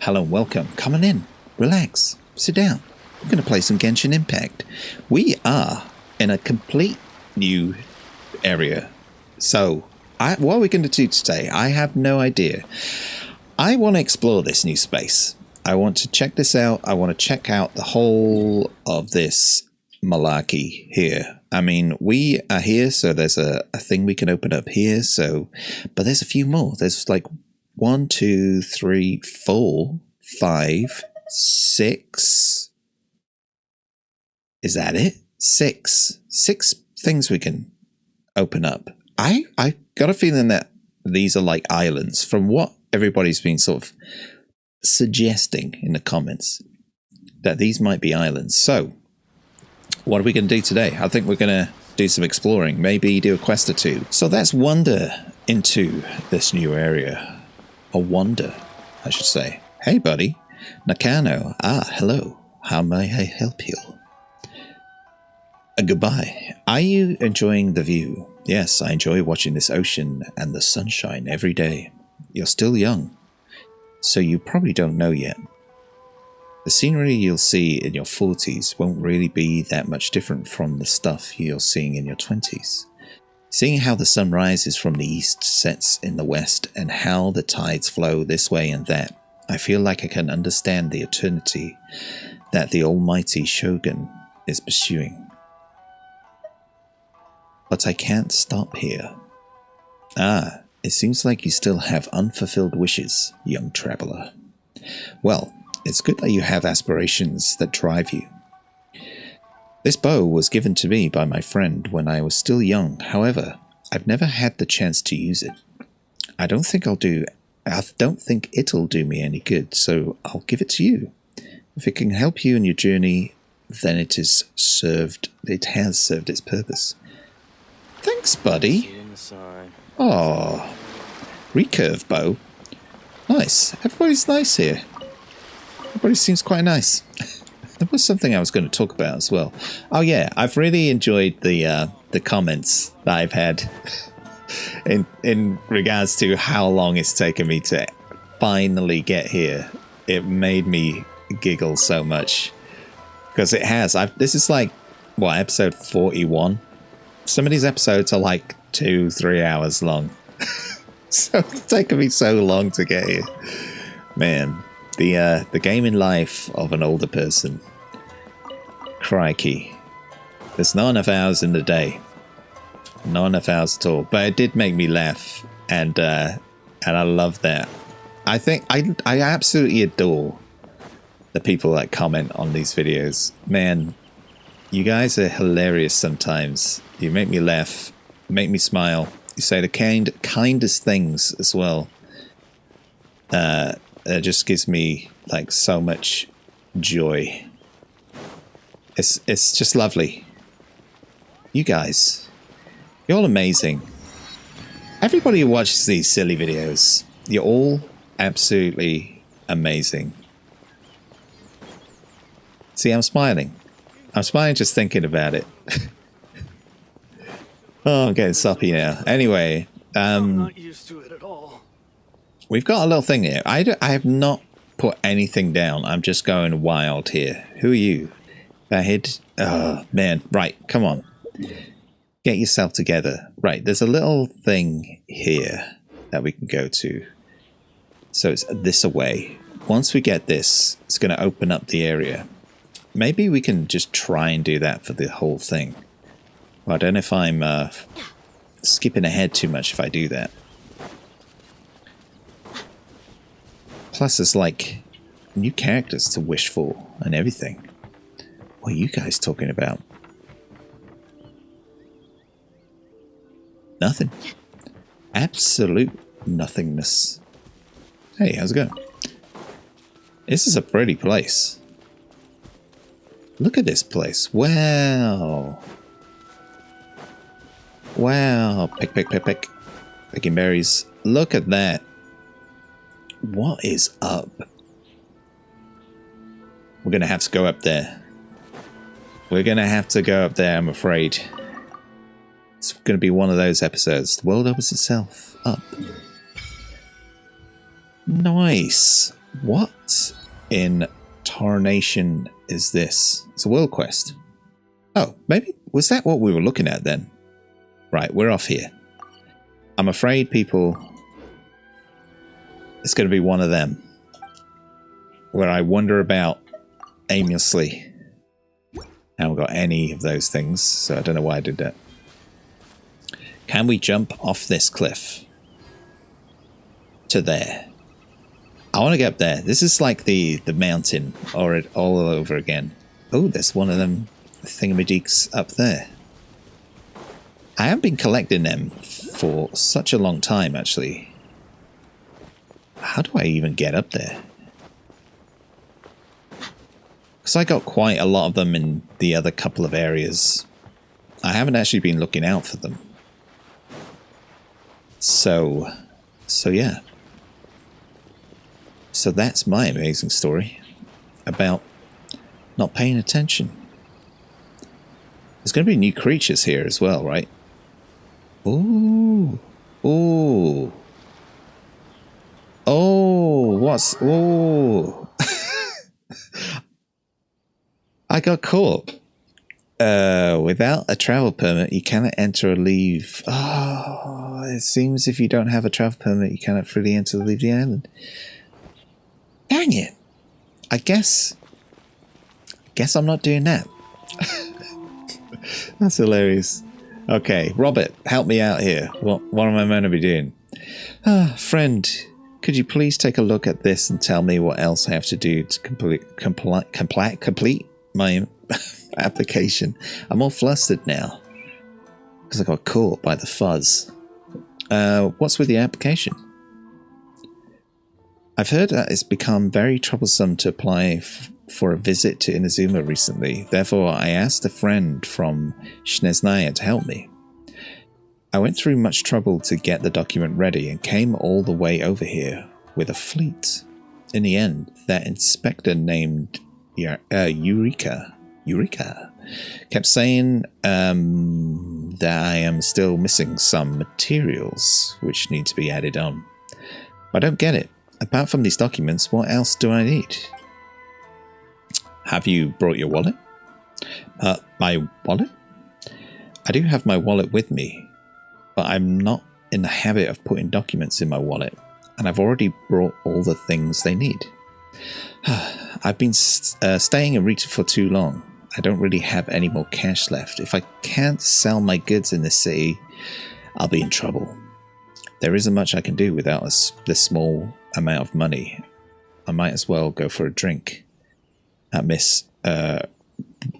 Hello and welcome. Come on in. Relax. Sit down. We're going to play some Genshin Impact. We are in a complete new area. So, what are we going to do today? I have no idea. I want to explore this new space. I want to check this out. I want to check out the whole of this malarkey here. I mean, we are here, so there's a thing we can open up here. So, but there's a few more. There's like 1, 2, 3, 4, 5, 6. Is that it? 6 things we can open up. I got a feeling that these are like islands from what everybody's been sort of suggesting in the comments, that these might be islands. So what are we going to do today? I think we're going to do some exploring, maybe do a quest or two. So let's wander into this new area. A wander, I should say. Hey buddy, Nakano. Hello. How may I help you? Goodbye. Are you enjoying the view? Yes, I enjoy watching this ocean and the sunshine every day. You're still young, so you probably don't know yet. The scenery you'll see in your 40s won't really be that much different from the stuff you're seeing in your 20s. Seeing how the sun rises from the east, sets in the west, and how the tides flow this way and that, I feel like I can understand the eternity that the almighty Shogun is pursuing. But I can't stop here. It seems like you still have unfulfilled wishes, young traveler. Well, it's good that you have aspirations that drive you. This bow was given to me by my friend when I was still young. However, I've never had the chance to use it. I don't think it'll do me any good, so I'll give it to you. If it can help you in your journey, then it has served its purpose. Thanks, buddy. Oh, recurve bow. Nice. Everybody's nice here. Everybody seems quite nice. There was something I was going to talk about as well. Oh yeah, I've really enjoyed the comments that I've had in regards to how long it's taken me to finally get here. It made me giggle so much because it has. This is like what, episode 41. Some of these episodes are like 2-3 hours long. So it's taken me so long to get here. Man, the gaming life of an older person. Crikey. There's not enough hours in the day. Not enough hours at all. But it did make me laugh. And I love that. I think I absolutely adore the people that comment on these videos. Man, you guys are hilarious sometimes. You make me laugh, make me smile. You say the kindest things as well. It just gives me like so much joy. It's just lovely. You guys, you're all amazing. Everybody who watches these silly videos, you're all absolutely amazing. See, I'm smiling. I'm smiling just thinking about it. Oh, I'm getting soppy now. Anyway, I'm not used to it at all. We've got a little thing here. I have not put anything down. I'm just going wild here. Who are you? Fahid? Oh, man. Right, come on. Get yourself together. Right, there's a little thing here that we can go to. So it's this away. Once we get this, it's going to open up the area. Maybe we can just try and do that for the whole thing. Well, I don't know if I'm skipping ahead too much if I do that. Plus, there's like new characters to wish for and everything. What are you guys talking about? Nothing. Absolute nothingness. Hey, how's it going? This is a pretty place. Look at this place. Wow. Wow. Pick. Picking berries. Look at that. What is up? We're going to have to go up there. We're going to have to go up there, I'm afraid. It's going to be one of those episodes. The world opens itself up. Nice. What in tarnation is this? It's a world quest. Oh, maybe was that what we were looking at then? Right, we're off here. I'm afraid, people, it's going to be one of them where I wander about aimlessly. I haven't got any of those things, so I don't know why I did that. Can we jump off this cliff to there? I want to get up there. This is like the mountain or it all over again. Oh, there's one of them thingamajigs up there. I haven't been collecting them for such a long time, actually. How do I even get up there? Because I got quite a lot of them in the other couple of areas. I haven't actually been looking out for them. So yeah. So that's my amazing story about not paying attention. There's going to be new creatures here as well, right? Ooh. Ooh. Oh, what's... Ooh. I got caught. Without a travel permit, you cannot enter or leave. Oh, it seems if you don't have a travel permit, you cannot freely enter or leave the island. Dang it. I guess I'm not doing that. That's hilarious. Okay, Robert, help me out here. What am I meant to be doing? Friend, could you please take a look at this and tell me what else I have to do to complete my application? I'm all flustered now because I got caught by the fuzz. What's with the application? I've heard that it's become very troublesome to apply for a visit to Inazuma recently. Therefore, I asked a friend from Snezhnaya to help me. I went through much trouble to get the document ready and came all the way over here with a fleet. In the end, that inspector named Eureka kept saying that I am still missing some materials which need to be added on. I don't get it. Apart from these documents, what else do I need? Have you brought your wallet? My wallet? I do have my wallet with me, but I'm not in the habit of putting documents in my wallet, and I've already brought all the things they need. I've been staying in Rita for too long. I don't really have any more cash left. If I can't sell my goods in this city, I'll be in trouble. There isn't much I can do without this small amount of money. I might as well go for a drink at Miss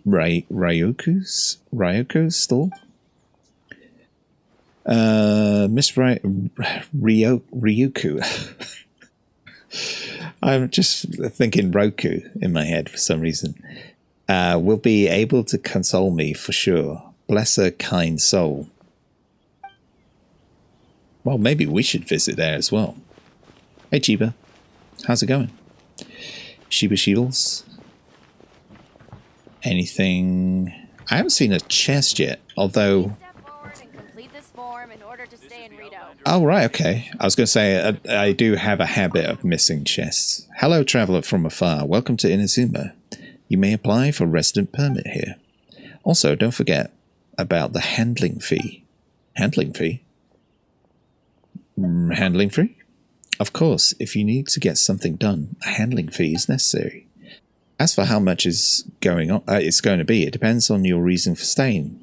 Ryuko's stall. Miss Ryuko. I'm just thinking Roku in my head for some reason. Will be able to console me for sure. Bless her kind soul. Well, maybe we should visit there as well. Hey, Chiba. How's it going? Shiba Shields. Anything... I haven't seen a chest yet, although... Oh, right, okay. I was going to say, I do have a habit of missing chests. Hello, traveller from afar. Welcome to Inazuma. You may apply for resident permit here. Also, don't forget about the handling fee. Handling fee? Handling fee? Of course, if you need to get something done, a handling fee is necessary. As for how much it's going to be, it depends on your reason for staying.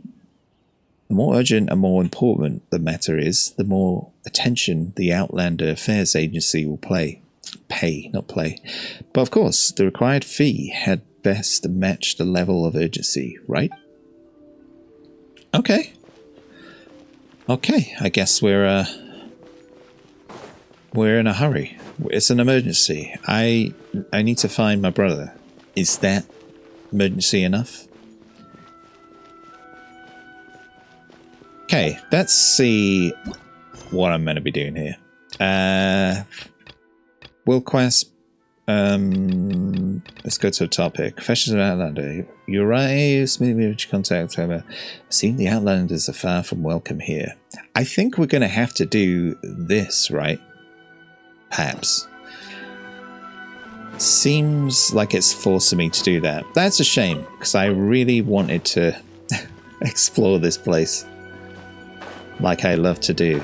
The more urgent and more important the matter is, the more attention the Outlander Affairs Agency will pay. But of course, the required fee had best match the level of urgency, right? Okay. Okay, I guess we're in a hurry. It's an emergency. I need to find my brother. Is that emergency enough? Okay, let's see what I'm meant to be doing here. Will quest. Let's go to the top here. Confessions of Outlander. You're right. Smoothly contact. It seems the Outlanders are far from welcome here. I think we're going to have to do this, right? Perhaps. seems like it's forcing me to do that. That's a shame, because I really wanted to explore this place like I love to do.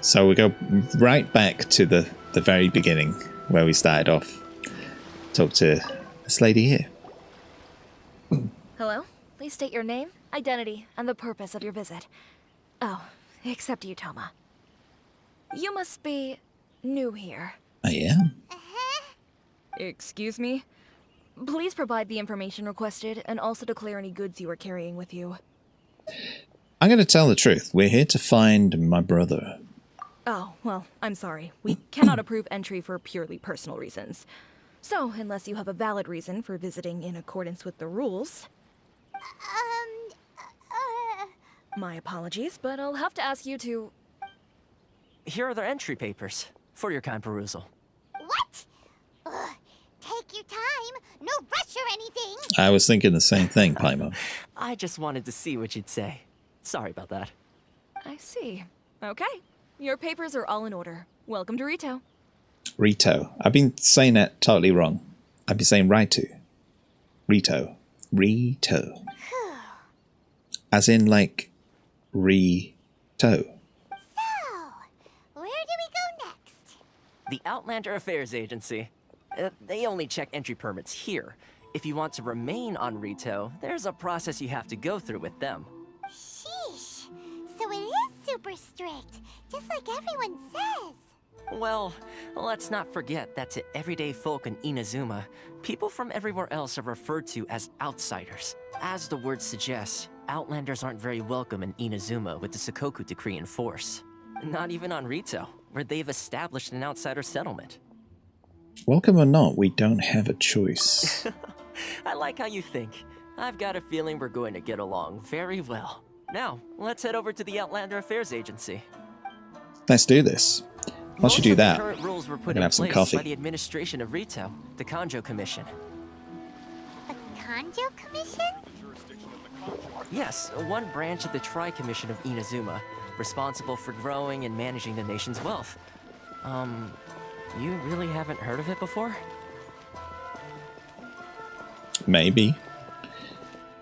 So we go right back to the very beginning where we started off. Talk to this lady here. Hello? Please state your name, identity, and the purpose of your visit. Oh, except you, Toma. You must be new here. I am. Excuse me? Please provide the information requested and also declare any goods you are carrying with you. I'm going to tell the truth. We're here to find my brother. Oh, well, I'm sorry. We cannot approve entry for purely personal reasons. So, unless you have a valid reason for visiting in accordance with the rules... My apologies, but I'll have to ask you to... Here are their entry papers, for your kind perusal. What? Ugh, take your time. No rush or anything. I was thinking the same thing, Paimon. I just wanted to see what you'd say. Sorry about that. I see. Okay. Your papers are all in order. Welcome to Rito. Rito. I've been saying that totally wrong. I've been saying Rito. Rito. Rito. As in, like, Rito. So, where do we go next? The Outlander Affairs Agency. They only check entry permits here. If you want to remain on Rito, there's a process you have to go through with them. Sheesh. So it is super strict, just like everyone says. Well, let's not forget that to everyday folk in Inazuma, people from everywhere else are referred to as outsiders. As the word suggests, Outlanders aren't very welcome in Inazuma with the Sakoku Decree in force. Not even on Rito, where they've established an outsider settlement. Welcome or not, we don't have a choice. I like how you think. I've got a feeling we're going to get along very well. Now, let's head over to the Outlander Affairs Agency. Let's do this. Once you do that, current rules were we're put gonna in have some place coffee. by the administration of Rito, the Kanjo Commission. A Kanjo Commission? Yes, one branch of the Tri-Commission of Inazuma, responsible for growing and managing the nation's wealth. You really haven't heard of it before? Maybe.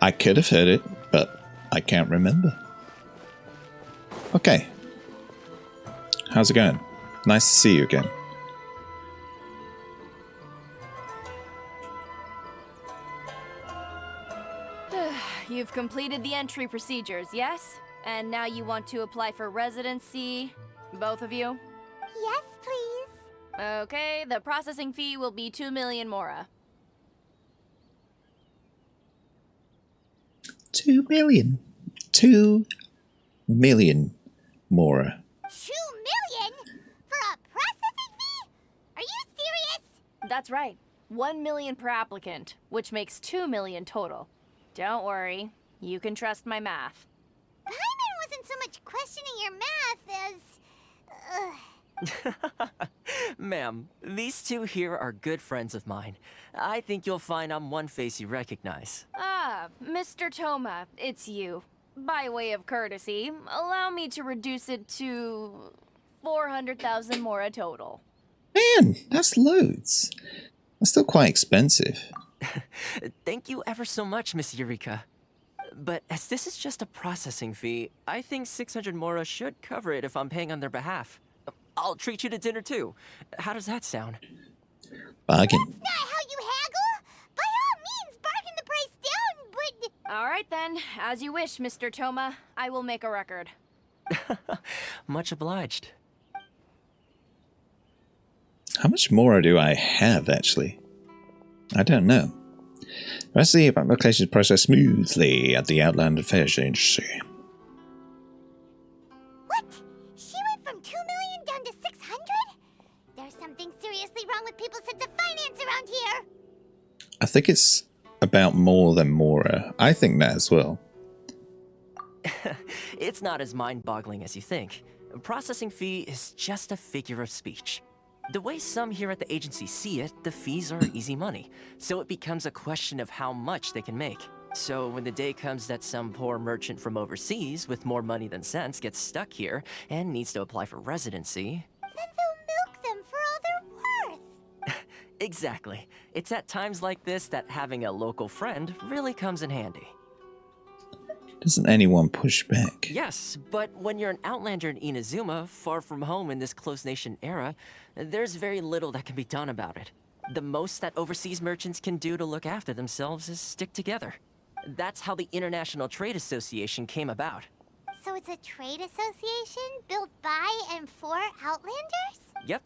I could have heard it, but I can't remember. Okay. How's it going? Nice to see you again. You've completed the entry procedures, yes? And now you want to apply for residency? Both of you? Yes, please. Okay, the processing fee will be 2 million mora. 2 million. 2 million Mora. 2 million? For a processing fee? Are you serious? That's right. 1 million per applicant, which makes 2 million total. Don't worry, you can trust my math. Paimon wasn't so much questioning your math as... Ma'am, these two here are good friends of mine. I think you'll find I'm one face you recognize. Ah, Mr. Toma, it's you. By way of courtesy, allow me to reduce it to 400,000 mora total. Man, that's loads. That's still quite expensive. Thank you ever so much, Miss Eureka. But as this is just a processing fee, I think 600 mora should cover it if I'm paying on their behalf. I'll treat you to dinner too. How does that sound? Bargain. That's not how you haggle! By all means, bargain the price down, but... All right then, as you wish, Mr. Toma. I will make a record. Much obliged. How much Mora do I have, actually? I don't know. The rest of the application is processed smoothly at the Outlander Affairs Agency. What? She went from 2 million down to 600? There's something seriously wrong with people's sense of finance around here. I think it's about more than Mora. I think that as well. It's not as mind-boggling as you think. A processing fee is just a figure of speech. The way some here at the agency see it, the fees are easy money, so it becomes a question of how much they can make. So when the day comes that some poor merchant from overseas with more money than sense gets stuck here and needs to apply for residency... Then they'll milk them for all they're worth. Exactly. It's at times like this that having a local friend really comes in handy. Doesn't anyone push back? Yes, but when you're an outlander in Inazuma, far from home in this close nation era, there's very little that can be done about it. The most that overseas merchants can do to look after themselves is stick together. That's how the International Trade Association came about. So it's a trade association built by and for Outlanders? Yep.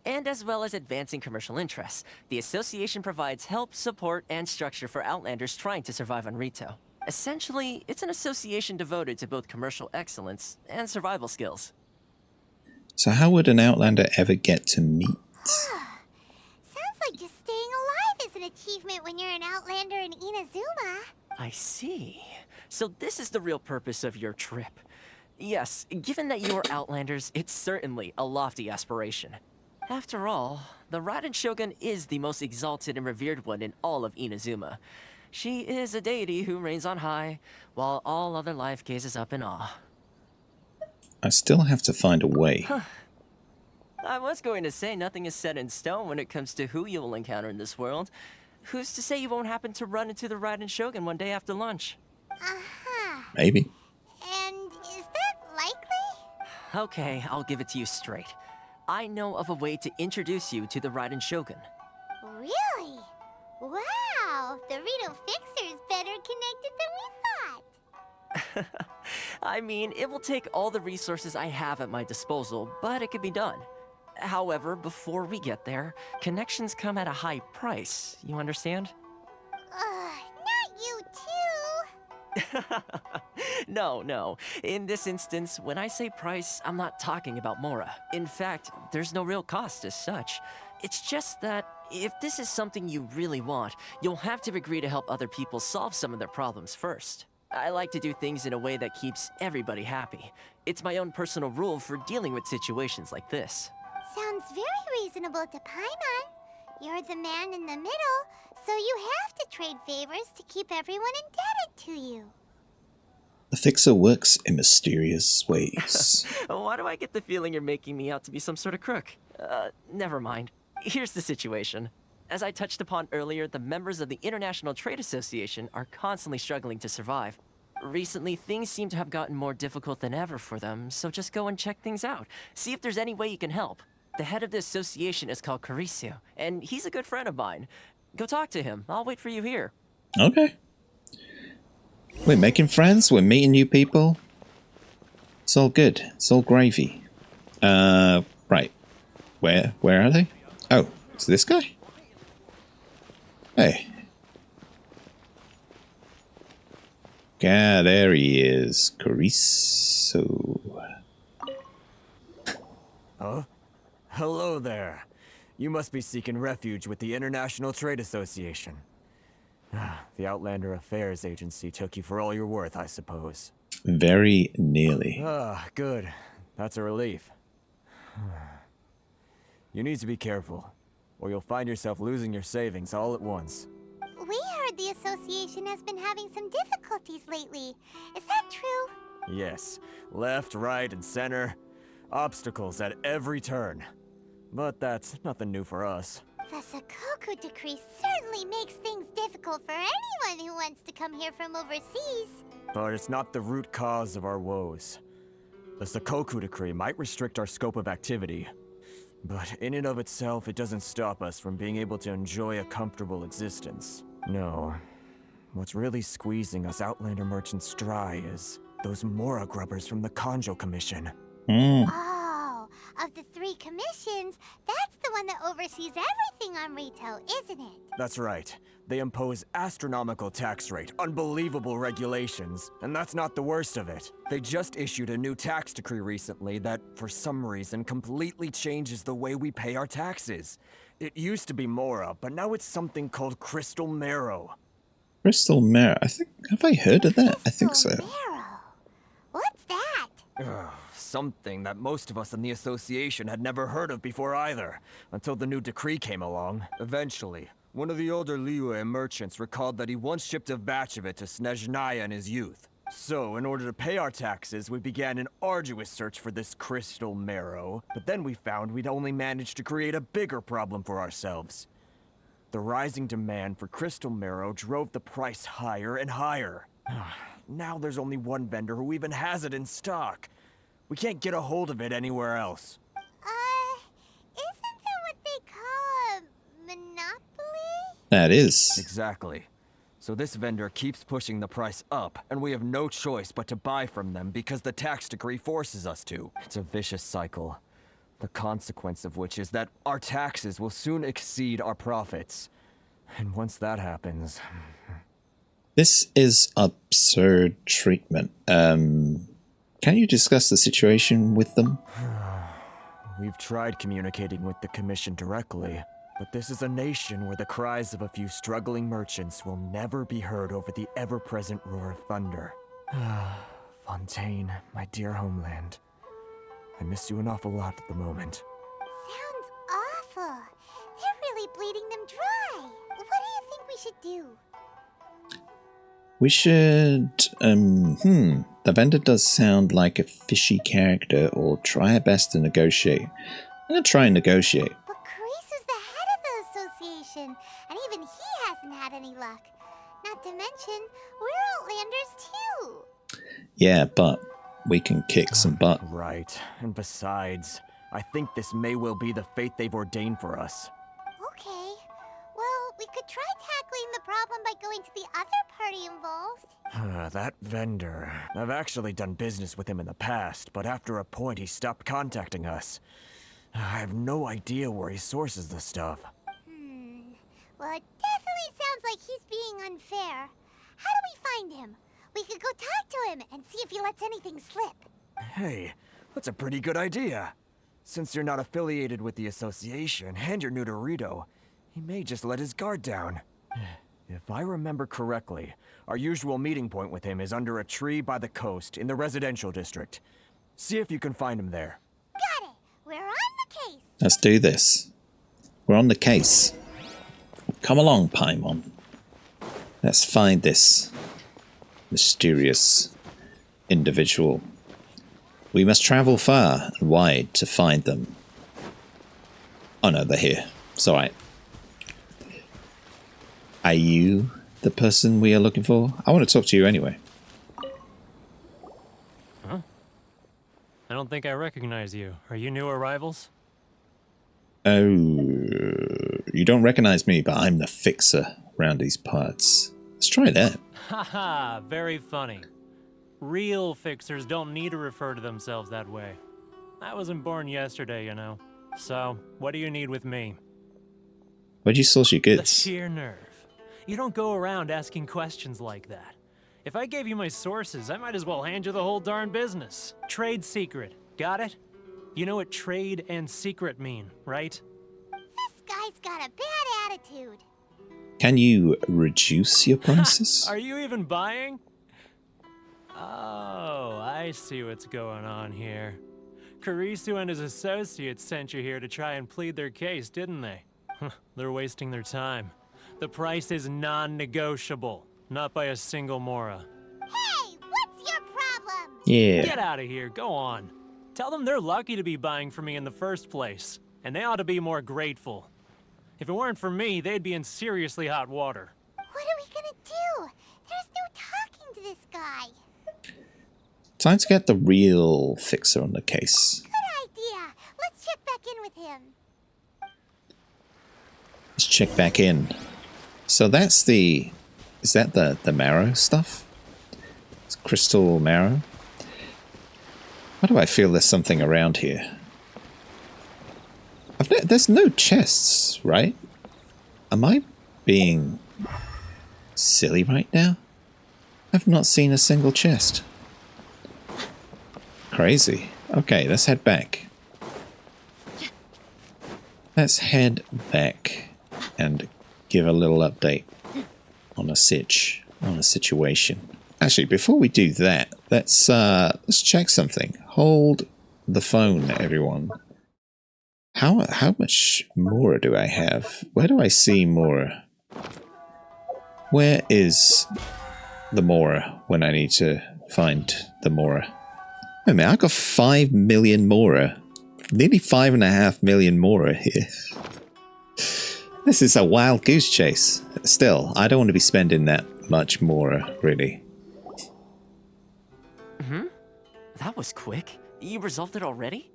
And as well as advancing commercial interests, the association provides help, support, and structure for Outlanders trying to survive on Rito. Essentially, it's an association devoted to both commercial excellence and survival skills. So how would an Outlander ever get to meet? Sounds like just staying alive is an achievement when you're an Outlander in Inazuma. I see. So this is the real purpose of your trip. Yes, given that you are Outlanders, it's certainly a lofty aspiration. After all, the Raiden Shogun is the most exalted and revered one in all of Inazuma. She is a deity who reigns on high, while all other life gazes up in awe. I still have to find a way. I was going to say nothing is set in stone when it comes to who you will encounter in this world. Who's to say you won't happen to run into the Raiden Shogun one day after lunch? Uh-huh. Maybe. And is that likely? Okay, I'll give it to you straight. I know of a way to introduce you to the Raiden Shogun. Really? Wow, the Rito Fixer is better connected than we thought. I mean, it will take all the resources I have at my disposal, but it could be done. However, before we get there, connections come at a high price, you understand? Not you too. No. In this instance, when I say price, I'm not talking about Mora. In fact, there's no real cost as such. It's just that if this is something you really want, you'll have to agree to help other people solve some of their problems first. I like to do things in a way that keeps everybody happy. It's my own personal rule for dealing with situations like this. Sounds very reasonable to Paimon. You're the man in the middle, so you have to trade favors to keep everyone indebted to you. The Fixer works in mysterious ways. Why do I get the feeling you're making me out to be some sort of crook? Never mind. Here's the situation. As I touched upon earlier, the members of the International Trade Association are constantly struggling to survive. Recently, things seem to have gotten more difficult than ever for them, so just go and check things out. See if there's any way you can help. The head of the association is called Kurisu, and he's a good friend of mine. Go talk to him. I'll wait for you here. Okay. We're making friends. We're meeting new people. It's all good. It's all gravy. Right. Where are they? Oh, it's this guy? Hey. Yeah, there he is. Kurisu. Huh? Hello there. You must be seeking refuge with the International Trade Association. The Outlander Affairs Agency took you for all you're worth, I suppose. Very nearly. Good. That's a relief. You need to be careful, or you'll find yourself losing your savings all at once. We heard the association has been having some difficulties lately. Is that true? Yes. Left, right, and center. Obstacles at every turn. But that's nothing new for us. The Sakoku decree certainly makes things difficult for anyone who wants to come here from overseas. But it's not the root cause of our woes. The Sakoku decree might restrict our scope of activity, but in and of itself, it doesn't stop us from being able to enjoy a comfortable existence. No. What's really squeezing us Outlander merchants dry is those Mora grubbers from the Kanjo Commission. Oh, of the 3 commissions, that's the one that oversees everything on Rito, isn't it? That's right. They impose astronomical tax rate, unbelievable regulations, and that's not the worst of it. They just issued a new tax decree recently that, for some reason, completely changes the way we pay our taxes. It used to be Mora, but now it's something called Crystal Marrow. Crystal Marrow. Have I heard of that? I think so. Marrow. What's that? Something that most of us in the association had never heard of before either, until the new decree came along. Eventually, one of the older Liyue merchants recalled that he once shipped a batch of it to Snezhnaya in his youth. So, in order to pay our taxes, we began an arduous search for this crystal marrow, but then we found we'd only managed to create a bigger problem for ourselves. The rising demand for crystal marrow drove the price higher and higher. Now there's only one vendor who even has it in stock. We can't get a hold of it anywhere else. Isn't that what they call a monopoly? That is. Exactly. So this vendor keeps pushing the price up, and we have no choice but to buy from them because the tax decree forces us to. It's a vicious cycle. The consequence of which is that our taxes will soon exceed our profits. And once that happens... This is absurd treatment. Can you discuss the situation with them? We've tried communicating with the Commission directly, but this is a nation where the cries of a few struggling merchants will never be heard over the ever-present roar of thunder. Fontaine, my dear homeland. I miss you an awful lot at the moment. Sounds awful. They're really bleeding them dry. What do you think we should do? We should, the vendor does sound like a fishy character, or try our best to negotiate. I'm gonna try and negotiate. But Carice is the head of the association, and even he hasn't had any luck. Not to mention, we're Outlanders too. Yeah, but we can kick some butt. Right, and besides, I think this may well be the fate they've ordained for us. Okay. Well, we could try tackling the problem by going to the other party involved. That vendor. I've actually done business with him in the past, but after a point he stopped contacting us. I have no idea where he sources the stuff. Well, it definitely sounds like he's being unfair. How do we find him? We could go talk to him and see if he lets anything slip. Hey, that's a pretty good idea. Since you're not affiliated with the association and you're new to Rito, he may just let his guard down. If I remember correctly, our usual meeting point with him is under a tree by the coast in the residential district. See if you can find him there. Got it. We're on the case. Let's do this. We're on the case. Come along, Paimon. Let's find this mysterious individual. We must travel far and wide to find them. Oh no, they're here. It's alright. Are you the person we are looking for? I want to talk to you anyway. Huh? I don't think I recognize you. Are you new arrivals? Oh, you don't recognize me, but I'm the fixer around these parts. Let's try that. Haha, very funny. Real fixers don't need to refer to themselves that way. I wasn't born yesterday, you know. So, what do you need with me? Where'd you source your The goods? sheer nerve. You don't go around asking questions like that. If I gave you my sources, I might as well hand you the whole darn business. Trade secret. Got it? You know what trade and secret mean, right? This guy's got a bad attitude. Can you reduce your prices? Are you even buying? Oh, I see what's going on here. Karisu and his associates sent you here to try and plead their case, didn't they? They're wasting their time. The price is non-negotiable, not by a single Mora. Hey, what's your problem? Yeah. Get out of here, go on. Tell them they're lucky to be buying from me in the first place, and they ought to be more grateful. If it weren't for me, they'd be in seriously hot water. What are we gonna do? There's no talking to this guy. Time to get the real fixer on the case. Good idea. Let's check back in with him. Let's check back in. So that's the... Is that the marrow stuff? It's crystal marrow? Why do I feel there's something around here? There's no chests, right? Am I being silly right now? I've not seen a single chest. Crazy. Okay, let's head back. Let's head back and give a little update on a situation. Actually, before we do that, let's check something. Hold the phone, everyone. How much Mora do I have? Where do I see Mora? Where is the Mora when I need to find the Mora? Wait a minute, I got 5 million Mora. Nearly 5.5 million Mora here. This is a wild goose chase. Still, I don't want to be spending that much more, really. That was quick. You resolved it already?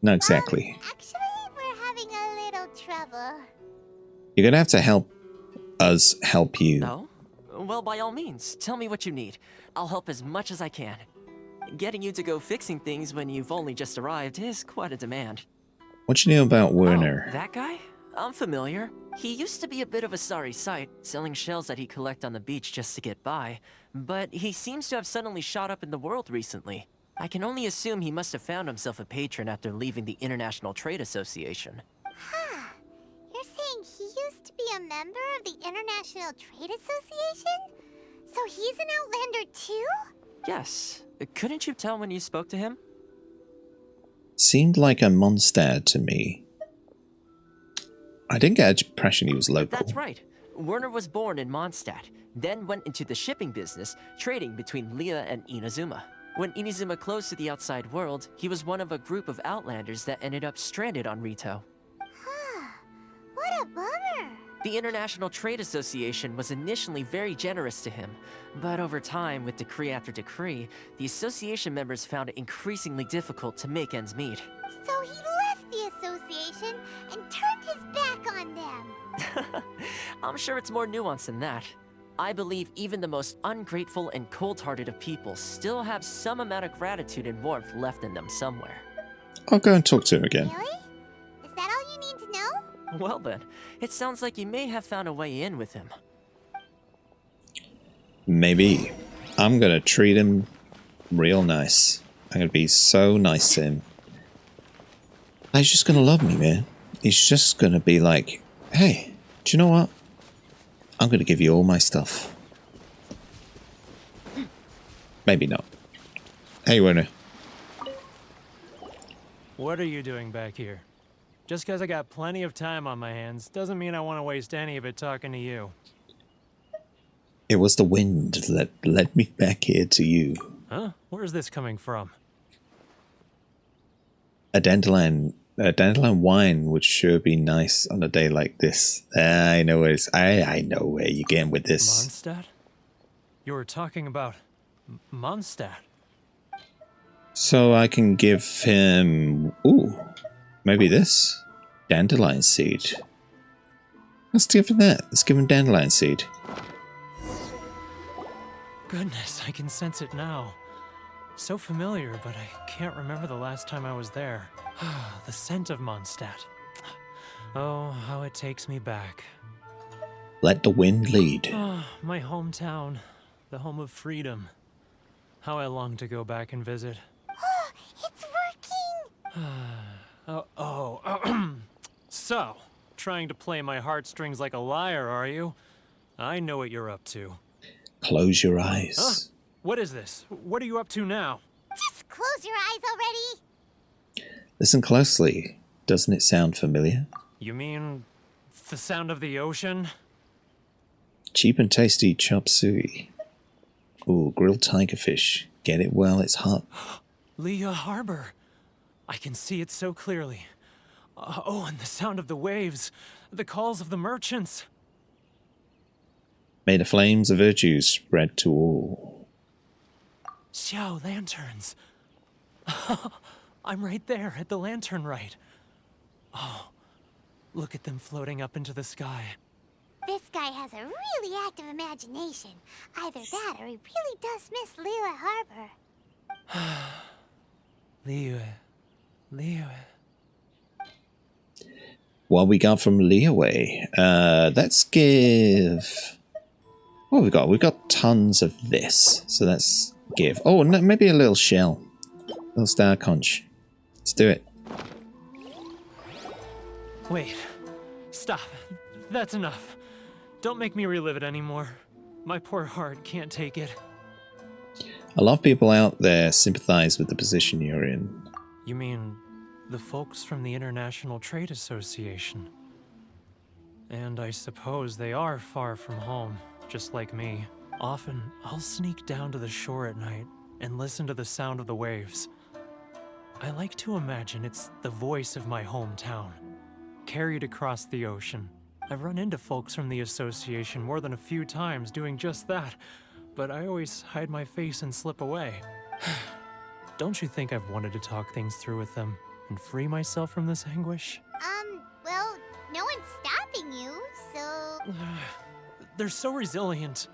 Not exactly. Actually, we're having a little trouble. You're gonna have to help us help you. No? Well, by all means, tell me what you need. I'll help as much as I can. Getting you to go fixing things when you've only just arrived is quite a demand. What you know about Werner? Oh, that guy? I'm familiar. He used to be a bit of a sorry sight, selling shells that he'd collect on the beach just to get by. But he seems to have suddenly shot up in the world recently. I can only assume he must have found himself a patron after leaving the International Trade Association. Huh. You're saying he used to be a member of the International Trade Association? So he's an Outlander too? Yes. Couldn't you tell when you spoke to him? Seemed like a Mondstadt to me. I didn't get an impression he was local. That's right. Werner was born in Mondstadt, then went into the shipping business, trading between Leah and Inazuma. When Inazuma closed to the outside world, he was one of a group of Outlanders that ended up stranded on Rito. Huh. What a bummer. The International Trade Association was initially very generous to him, but over time, with decree after decree, the association members found it increasingly difficult to make ends meet. So he left the association and turned his back on them. I'm sure it's more nuanced than that. I believe even the most ungrateful and cold-hearted of people still have some amount of gratitude and warmth left in them somewhere. I'll go and talk to him again. Really? Is that all you need to know? Well then, it sounds like you may have found a way in with him. Maybe. I'm gonna treat him real nice. I'm gonna be so nice to him. He's just gonna love me, man. He's just gonna be like, hey, do you know what? I'm gonna give you all my stuff. Maybe not. Hey, Werner. What are you doing back here? Just because I got plenty of time on my hands doesn't mean I want to waste any of it talking to you. It was the wind that led me back here to you. Huh? Where's this coming from? A dandelion wine would sure be nice on a day like this. I know I know where you're getting with this. Mondstadt? You were talking about Mondstadt. So I can give him, ooh, maybe this dandelion seed. Let's give him that. Let's give him dandelion seed. Goodness, I can sense it now. So familiar, but I can't remember the last time I was there. The scent of Mondstadt. Oh, how it takes me back. Let the wind lead. Oh, my hometown. The home of freedom. How I long to go back and visit. It's working! So, trying to play my heartstrings like a liar, are you? I know what you're up to. Close your eyes. Huh? What is this? What are you up to now? Just close your eyes already! Listen closely. Doesn't it sound familiar? You mean the sound of the ocean? Cheap and tasty chop suey. Ooh, grilled tigerfish. Get it while it's hot. Leah Harbor. I can see it so clearly. Oh, and the sound of the waves. The calls of the merchants. May the flames of virtue spread to all. Xiao lanterns. I'm right there at the lantern right. Oh, look at them floating up into the sky. This guy has a really active imagination. Either that or he really does miss Liyue Harbor. Liyue. What we got from Liyue? Let's give... What have we got? We've got tons of this. So let's give... Oh, no, maybe a little shell. A little star conch. Let's do it. Wait. Stop. That's enough. Don't make me relive it anymore. My poor heart can't take it. A lot of people out there sympathize with the position you're in. You mean the folks from the International Trade Association? And I suppose they are far from home, just like me. Often, I'll sneak down to the shore at night and listen to the sound of the waves. I like to imagine it's the voice of my hometown, carried across the ocean. I've run into folks from the association more than a few times doing just that, but I always hide my face and slip away. Don't you think I've wanted to talk things through with them and free myself from this anguish? Well, no one's stopping you, so... They're so resilient.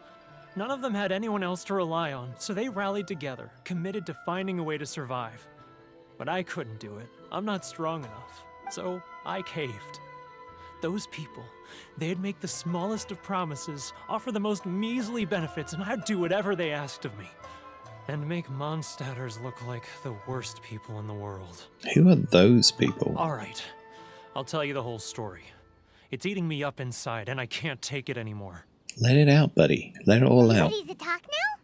None of them had anyone else to rely on, so they rallied together, committed to finding a way to survive. But I couldn't do it. I'm not strong enough, so I caved. Those people, they'd make the smallest of promises, offer the most measly benefits, and I'd do whatever they asked of me. And make Mondstadters look like the worst people in the world. Who are those people? All right, I'll tell you the whole story. It's eating me up inside, and I can't take it anymore. Let it out, buddy. Let it all out. Ready to talk now?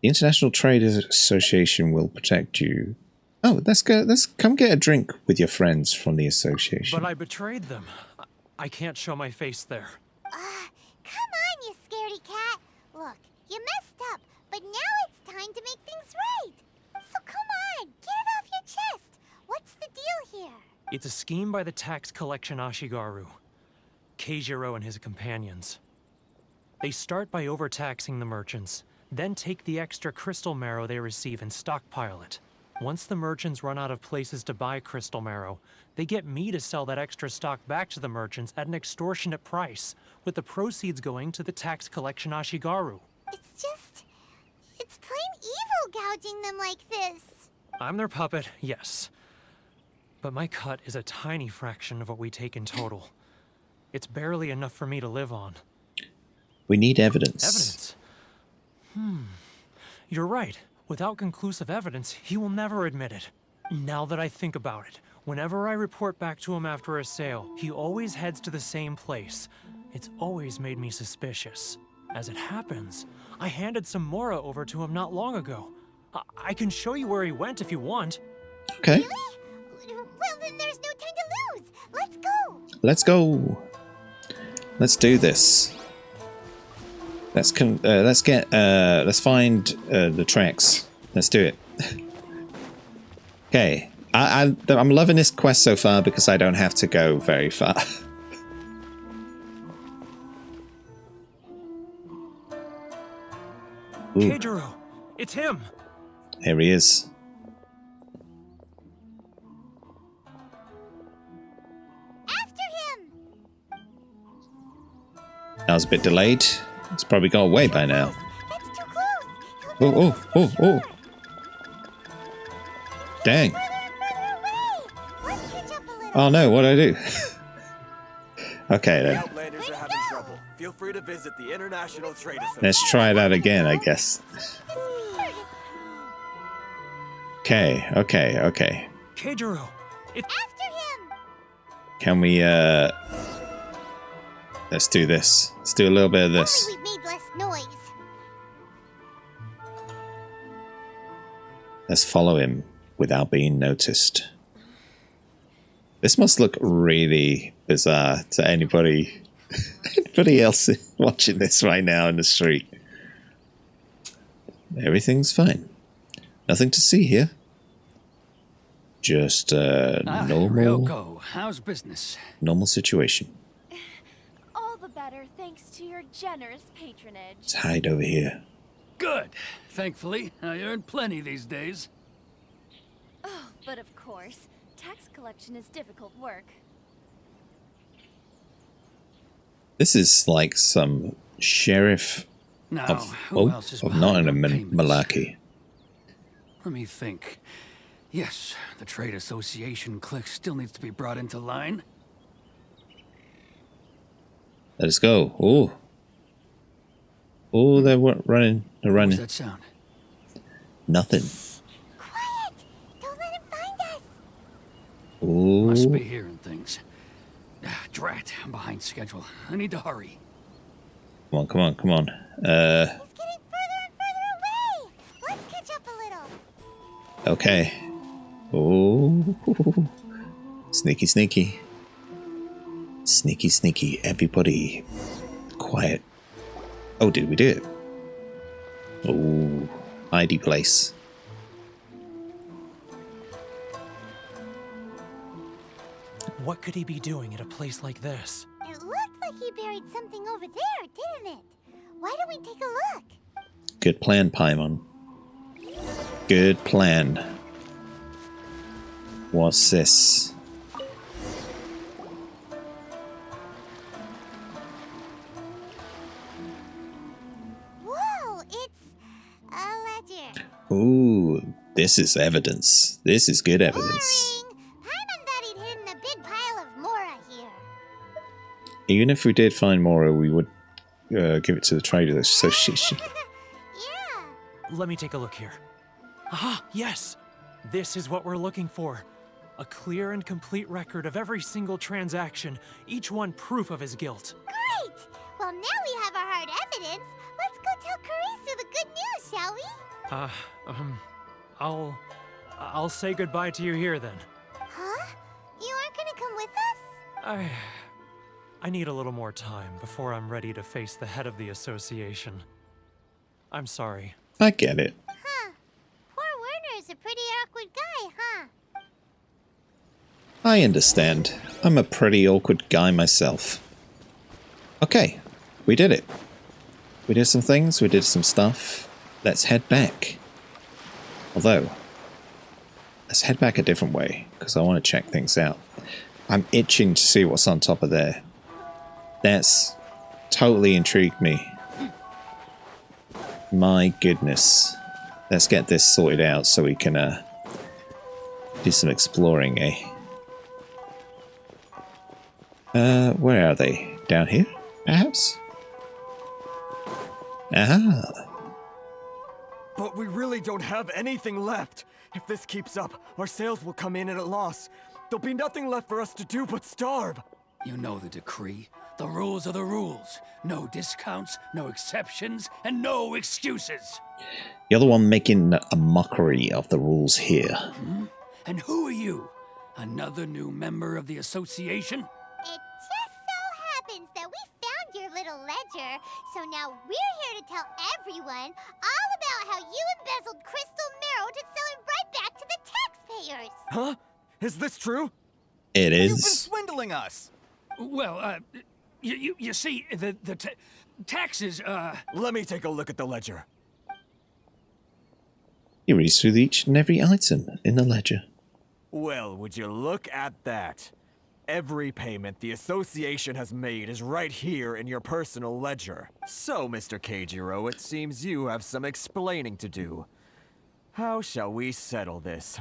The International Trade Association will protect you. Oh, let's go. Let's come get a drink with your friends from the association. But I betrayed them. I can't show my face there. Come on, you scaredy cat. Look, you messed up, but now it's time to make things right. So come on, get it off your chest. What's the deal here? It's a scheme by the tax collection Ashigaru, Keijiro and his companions. They start by overtaxing the merchants, then take the extra crystal marrow they receive and stockpile it. Once the merchants run out of places to buy crystal marrow, they get me to sell that extra stock back to the merchants at an extortionate price, with the proceeds going to the tax collection Ashigaru. It's plain evil gouging them like this. I'm their puppet, yes. But my cut is a tiny fraction of what we take in total. It's barely enough for me to live on. We need evidence. Evidence? You're right. Without conclusive evidence, he will never admit it. Now that I think about it, whenever I report back to him after a sale, he always heads to the same place. It's always made me suspicious. As it happens, I handed some Mora over to him not long ago. I can show you where he went if you want. Okay. Really? Well, then there's no time to lose. Let's go. Let's go. Let's do this. Let's find the tracks. Let's do it. Okay. I'm loving this quest so far because I don't have to go very far. Keijiro, it's him. Here he is. After him. That was a bit delayed. It's probably gone away by now. That's too close. Oh. Dang. Further away. Let's catch up a little. Oh no, what'd I do? Okay The then. Outlanders are having trouble. Feel free to visit the International Trade Association. Let's try that again, I guess. Okay. Keijiro, it's... After him. Can we, let's do this. Let's do a little bit of this. We've made less noise. Let's follow him without being noticed. This must look really bizarre to anybody else watching this right now in the street. Everything's fine. Nothing to see here. Just normal. Ryoko, how's business? Normal situation. All the better thanks to your generous patronage. Let's hide over here. Good. Thankfully, I earn plenty these days. Oh, but of course, tax collection is difficult work. This is like some sheriff Now, of who else is behind Nottingham our and payments? Malaki. Let me think. Yes, the trade association clique still needs to be brought into line. Let us go. Oh, they're running. They're What was running. that sound? Nothing. Quiet. Don't let him find us. Must be Ooh. hearing things. Drat, I'm behind schedule. I need to hurry. Come on. He's getting further and further away. Let's catch up a little. Okay. Oh. Sneaky. Everybody. Quiet. Oh, did we do it? Oh. ID place. What could he be doing at a place like this? It looked like he buried something over there, didn't it? Why don't we take a look? Good plan, Paimon. Good plan. What's this? Whoa, it's a ledger. Ooh, this is evidence. This is good evidence. Boring. Paimon thought he'd hidden a big pile of Mora here. Even if we did find Mora, we would give it to the trader. So she Yeah. Let me take a look here. Ah, yes! This is what we're looking for. A clear and complete record of every single transaction, each one proof of his guilt. Great! Well, now we have our hard evidence. Let's go tell Karisu the good news, shall we? I'll say goodbye to you here then. Huh? You aren't gonna come with us? I need a little more time before I'm ready to face the head of the association. I'm sorry. I get it. Huh. Poor Werner's a pretty awkward guy, huh? I understand. I'm a pretty awkward guy myself. Okay, we did it. We did some things, we did some stuff. Let's head back. Although, let's head back a different way, because I want to check things out. I'm itching to see what's on top of there. That's totally intrigued me. My goodness. Let's get this sorted out so we can do some exploring, eh? Where are they? Down here, perhaps? Ah. But we really don't have anything left. If this keeps up, our sales will come in at a loss. There'll be nothing left for us to do but starve. You know the decree. The rules are the rules. No discounts, no exceptions, and no excuses. You're the one making a mockery of the rules here. And who are you? Another new member of the association? It just so happens that we found your little ledger, so now we're here to tell everyone all about how you embezzled crystal marrow to sell it right back to the taxpayers. Huh? Is this true? It You've been is. swindling us. Well, you see, the taxes, Let me take a look at the ledger. You read through each and every item in the ledger. Well, would you look at that? Every payment the association has made is right here in your personal ledger. So, Mr. Keijiro, it seems you have some explaining to do. How shall we settle this,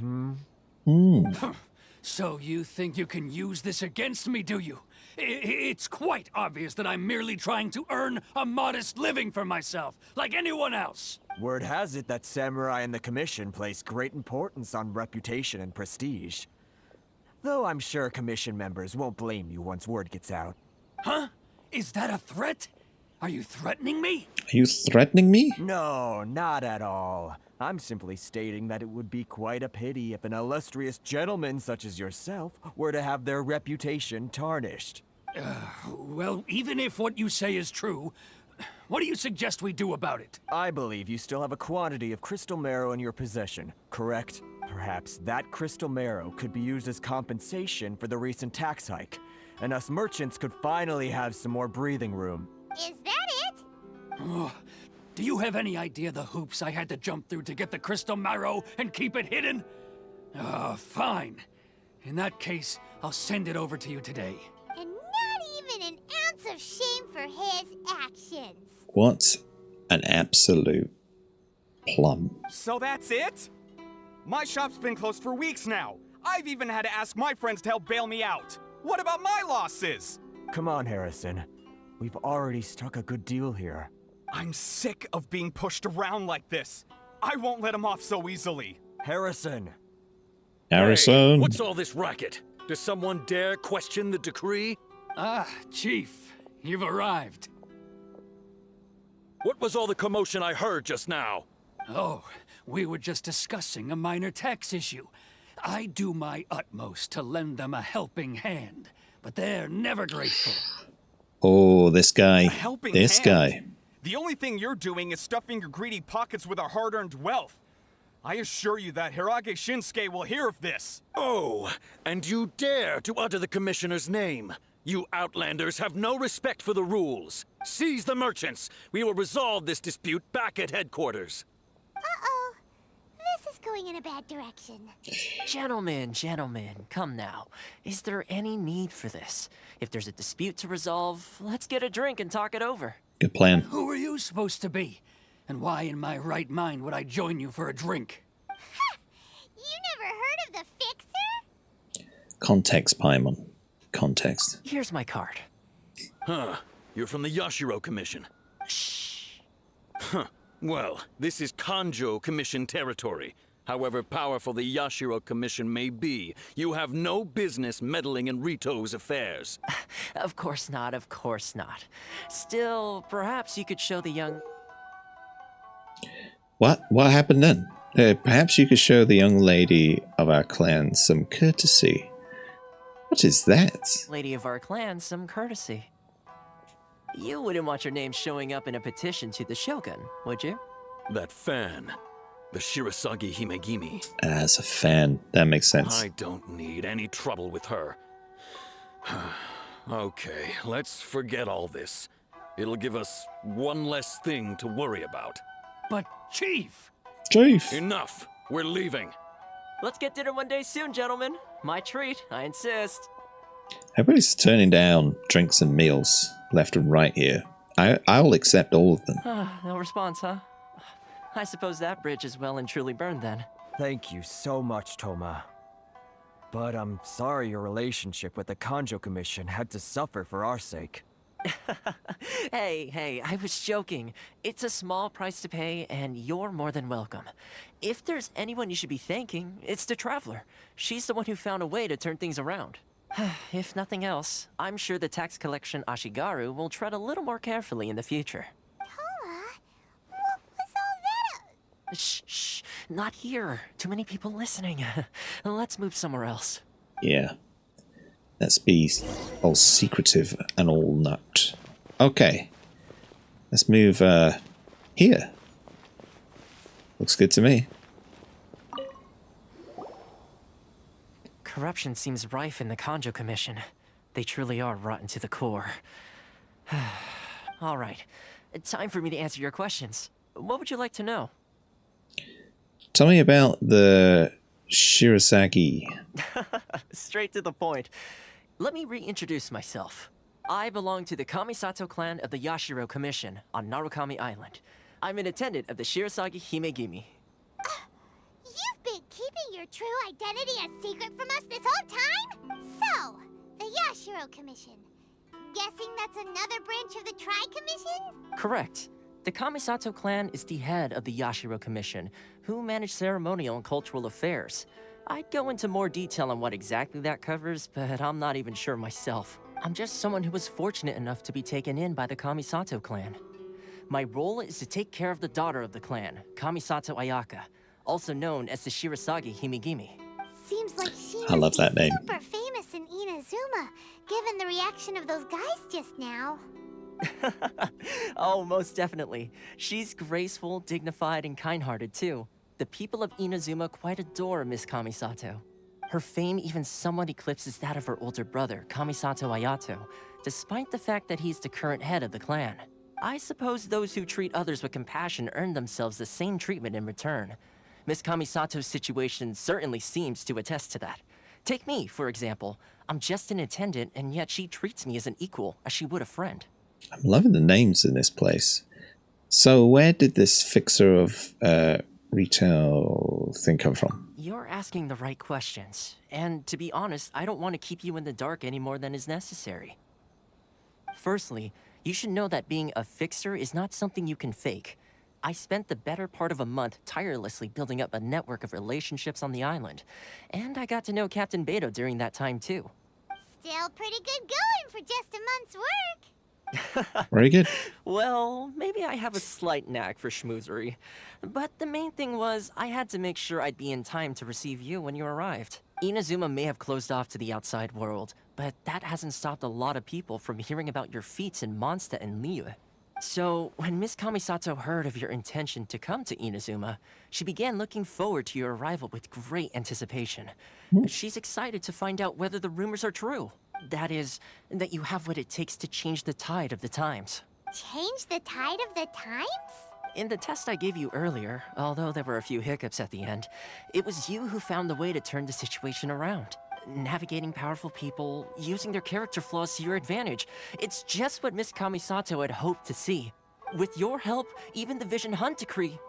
So you think you can use this against me, do you? It's quite obvious that I'm merely trying to earn a modest living for myself, like anyone else. Word has it that Samurai and the Commission place great importance on reputation and prestige. Though I'm sure Commission members won't blame you once word gets out. Huh? Is that a threat? Are you threatening me? Are you threatening me? No, not at all. I'm simply stating that it would be quite a pity if an illustrious gentleman such as yourself were to have their reputation tarnished. Well, even if what you say is true, what do you suggest we do about it? I believe you still have a quantity of crystal marrow in your possession, correct? Perhaps that crystal marrow could be used as compensation for the recent tax hike, and us merchants could finally have some more breathing room. Is that it? Oh, do you have any idea the hoops I had to jump through to get the crystal marrow and keep it hidden? Fine. In that case, I'll send it over to you today. And not even an ounce of shame for his actions. What an absolute plum. So that's it? My shop's been closed for weeks now. I've even had to ask my friends to help bail me out. What about my losses? Come on, Harrison. We've already struck a good deal here. I'm sick of being pushed around like this. I won't let him off so easily. Harrison! Harrison. Hey, what's all this racket? Does someone dare question the decree? Ah, Chief, you've arrived. What was all the commotion I heard just now? Oh, we were just discussing a minor tax issue. I do my utmost to lend them a helping hand, but they're never grateful. Oh, this guy. A helping This hand. guy. The only thing you're doing is stuffing your greedy pockets with our hard-earned wealth. I assure you that Hirage Shinsuke will hear of this. Oh, and you dare to utter the commissioner's name. You Outlanders have no respect for the rules. Seize the merchants. We will resolve this dispute back at headquarters. Uh-oh. This is going in a bad direction. Gentlemen, come now. Is there any need for this? If there's a dispute to resolve, let's get a drink and talk it over. Good plan. Who are you supposed to be? And why in my right mind would I join you for a drink? Ha! You never heard of the Fixer? Context, Paimon. Context. Here's my card. Huh. You're from the Yashiro Commission. Shh. Huh. Well, this is Kanjo Commission territory. However powerful the Yashiro Commission may be, you have no business meddling in Rito's affairs. Of course not, of course not. Still, perhaps you could show the young... What happened then? Perhaps you could show the young lady of our clan some courtesy. What is that? lady of our clan some courtesy. You wouldn't want your name showing up in a petition to the Shogun, would you? That fan. The Shirasagi Himegimi. As a fan, that makes sense. I don't need any trouble with her. Okay, let's forget all this. It'll give us one less thing to worry about. But, Chief! Chief! Enough! We're leaving. Let's get dinner one day soon, gentlemen. My treat, I insist. Everybody's turning down drinks and meals left and right here. I'll accept all of them. No response, huh? I suppose that bridge is well and truly burned then. Thank you so much, Toma. But I'm sorry your relationship with the Kanjo Commission had to suffer for our sake. Hey, I was joking. It's a small price to pay, and you're more than welcome. If there's anyone you should be thanking, it's the Traveler. She's the one who found a way to turn things around. If nothing else, I'm sure the tax collection Ashigaru will tread a little more carefully in the future. Toma? What was all that? Shh, not here. Too many people listening. Let's move somewhere else. Yeah. Let's be all secretive and all nut. Okay. Let's move here. Looks good to me. Corruption seems rife in the Kanjo Commission. They truly are rotten to the core. All right. Time for me to answer your questions. What would you like to know? Tell me about the Shirasagi. Straight to the point. Let me reintroduce myself. I belong to the Kamisato clan of the Yashiro Commission on Narukami Island. I'm an attendant of the Shirasagi Himegimi. You've been keeping your true identity a secret from us this whole time? So, the Yashiro Commission. Guessing that's another branch of the Tri-Commission? Correct. The Kamisato clan is the head of the Yashiro Commission, who manage ceremonial and cultural affairs. I'd go into more detail on what exactly that covers, but I'm not even sure myself. I'm just someone who was fortunate enough to be taken in by the Kamisato clan. My role is to take care of the daughter of the clan, Kamisato Ayaka, also known as the Shirasagi Himegimi. Seems like she I love must be that name. super famous in Inazuma, given the reaction of those guys just now. Oh, most definitely. She's graceful, dignified, and kind-hearted too. The people of Inazuma quite adore Miss Kamisato. Her fame even somewhat eclipses that of her older brother, Kamisato Ayato, despite the fact that he's the current head of the clan. I suppose those who treat others with compassion earn themselves the same treatment in return. Miss Kamisato's situation certainly seems to attest to that. Take me, for example. I'm just an attendant, and yet she treats me as an equal, as she would a friend. I'm loving the names in this place. So where did this fixer of retail thing come from? You're asking the right questions. And to be honest, I don't want to keep you in the dark any more than is necessary. Firstly, you should know that being a fixer is not something you can fake. I spent the better part of a month tirelessly building up a network of relationships on the island. And I got to know Captain Beto during that time too. Still pretty good going for just a month's work. Very good. Well, maybe I have a slight knack for schmoozery. But the main thing was, I had to make sure I'd be in time to receive you when you arrived. Inazuma may have closed off to the outside world, but that hasn't stopped a lot of people from hearing about your feats in Mondstadt and Liyue. So, when Miss Kamisato heard of your intention to come to Inazuma, she began looking forward to your arrival with great anticipation. She's excited to find out whether the rumors are true. That is, that you have what it takes to change the tide of the times. Change the tide of the times? In the test I gave you earlier, although there were a few hiccups at the end, it was you who found the way to turn the situation around. Navigating powerful people, using their character flaws to your advantage. It's just what Miss Kamisato had hoped to see. With your help, even the Vision Hunt decree...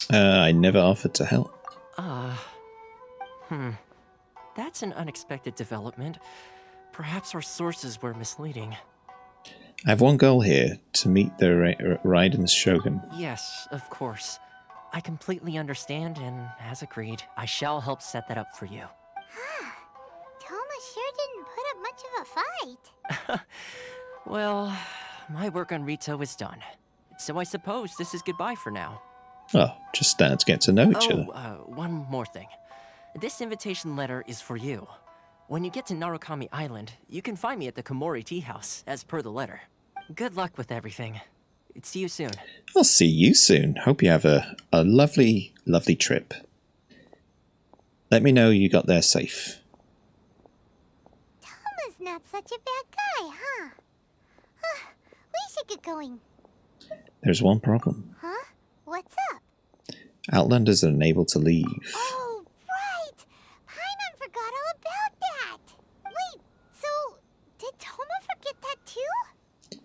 I never offered to help. That's an unexpected development. Perhaps our sources were misleading. I have one goal here, to meet the Raiden's Shogun. Yes, of course. I completely understand, and as agreed, I shall help set that up for you. Toma sure didn't put up much of a fight. Well, my work on Rito is done. So I suppose this is goodbye for now. Oh, just to get to know each other. One more thing. This invitation letter is for you. When you get to Narukami Island, you can find me at the Komori Tea House, as per the letter. Good luck with everything. See you soon. I'll see you soon. Hope you have a lovely, lovely trip. Let me know you got there safe. Toma's not such a bad guy, huh? We should get going. There's one problem. Huh? What's up? Outlanders are unable to leave. Oh, right! Paimon forgot all about that! Wait, so did Toma forget that too?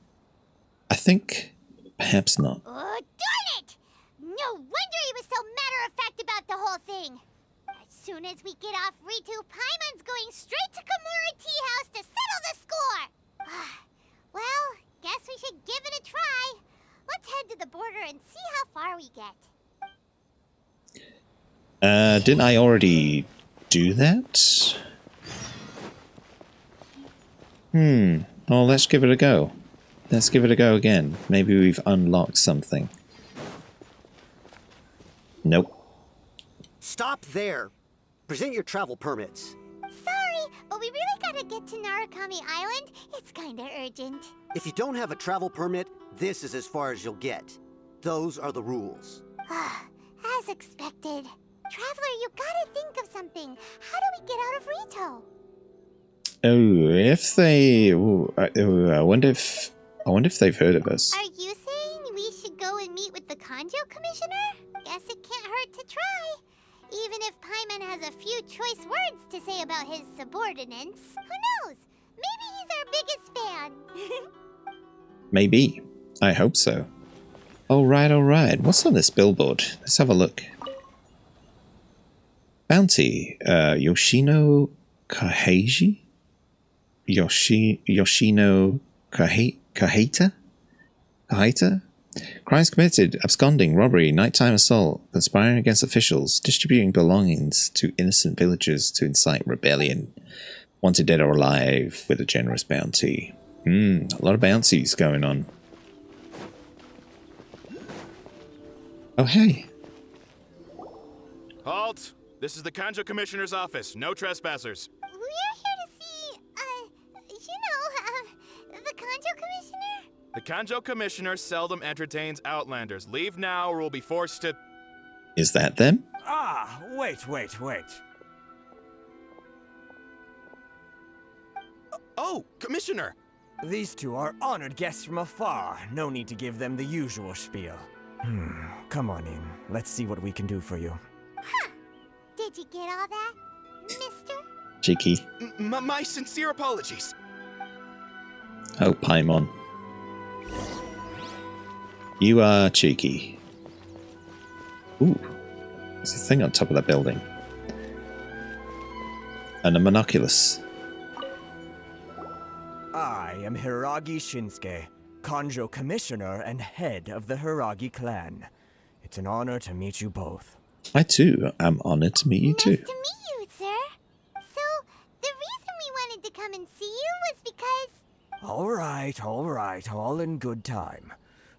I think perhaps not. Oh, darn it! No wonder he was so matter-of-fact about the whole thing! As soon as we get off Ritu, Paimon's going straight to Komori Tea House to settle the score! Well, guess we should give it a try. Let's head to the border and see how far we get. Didn't I already do that? Well, let's give it a go. Let's give it a go again. Maybe we've unlocked something. Nope. Stop there. Present your travel permits. Sorry, but we really gotta get to Narukami Island. It's kinda urgent. If you don't have a travel permit, this is as far as you'll get. Those are the rules. As expected. Traveler, you gotta think of something. How do we get out of Rito? Oh, if they... I wonder if they've heard of us. Are you saying we should go and meet with the Kanjo Commissioner? Guess it can't hurt to try. Even if Paimon has a few choice words to say about his subordinates. Who knows? Maybe he's our biggest fan. Maybe. I hope so. Alright. What's on this billboard? Let's have a look. Bounty. Yoshino Kaheiji? Yoshino Kaheta? Crimes committed, absconding, robbery, nighttime assault, conspiring against officials, distributing belongings to innocent villagers to incite rebellion. Wanted dead or alive with a generous bounty. A lot of bounties going on. Oh, hey. Halt! This is the Kanjo Commissioner's office. No trespassers. We're here to see, the Kanjo Commissioner? The Kanjo Commissioner seldom entertains Outlanders. Leave now or we'll be forced to... Is that them? Wait. Oh, Commissioner! These two are honored guests from afar. No need to give them the usual spiel. Come on in. Let's see what we can do for you. Huh. Did you get all that, mister? Cheeky. My sincere apologies. Oh, Paimon. You are cheeky. Ooh. There's a thing on top of that building. And a monoculus. I am Hiragi Shinsuke, Kanjo Commissioner and head of the Hiragi clan. It's an honor to meet you both. I too am honored to meet you too. Nice to meet you, sir. So, the reason we wanted to come and see you was because... All right, all in good time.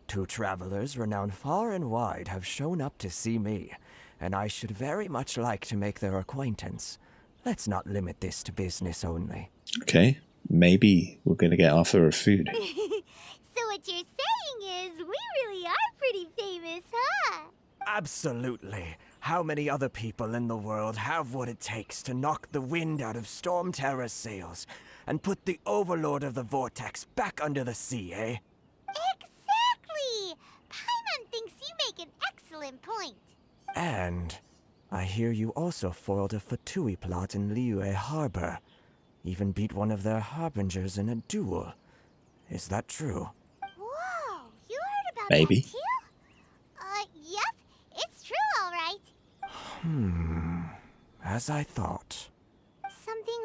Two travelers renowned far and wide have shown up to see me, and I should very much like to make their acquaintance. Let's not limit this to business only. Okay, maybe we're going to get offer of food. So what you're saying is we really are pretty famous, huh? Absolutely. how many other people in the world have what it takes to knock the wind out of Storm Terror's sails and put the Overlord of the Vortex back under the sea, eh? Exactly! Paimon thinks you make an excellent point. And I hear you also foiled a Fatui plot in Liyue Harbor. Even beat one of their harbingers in a duel. Is that true? Whoa, you heard about Maybe. that too? Yep, it's true, all right. As I thought. Something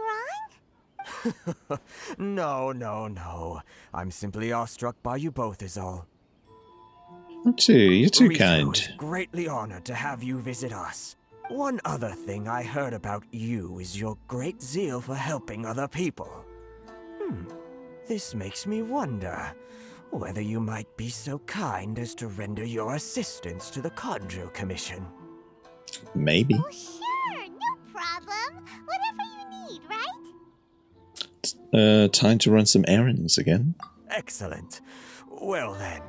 wrong? No. I'm simply awestruck by you both is all. You're too Rito kind. is greatly honored to have you visit us. One other thing I heard about you is your great zeal for helping other people. This makes me wonder whether you might be so kind as to render your assistance to the Kanjo Commission. Maybe. Oh, sure, no problem. Whatever you need, right? Time to run some errands again. Excellent. Well then,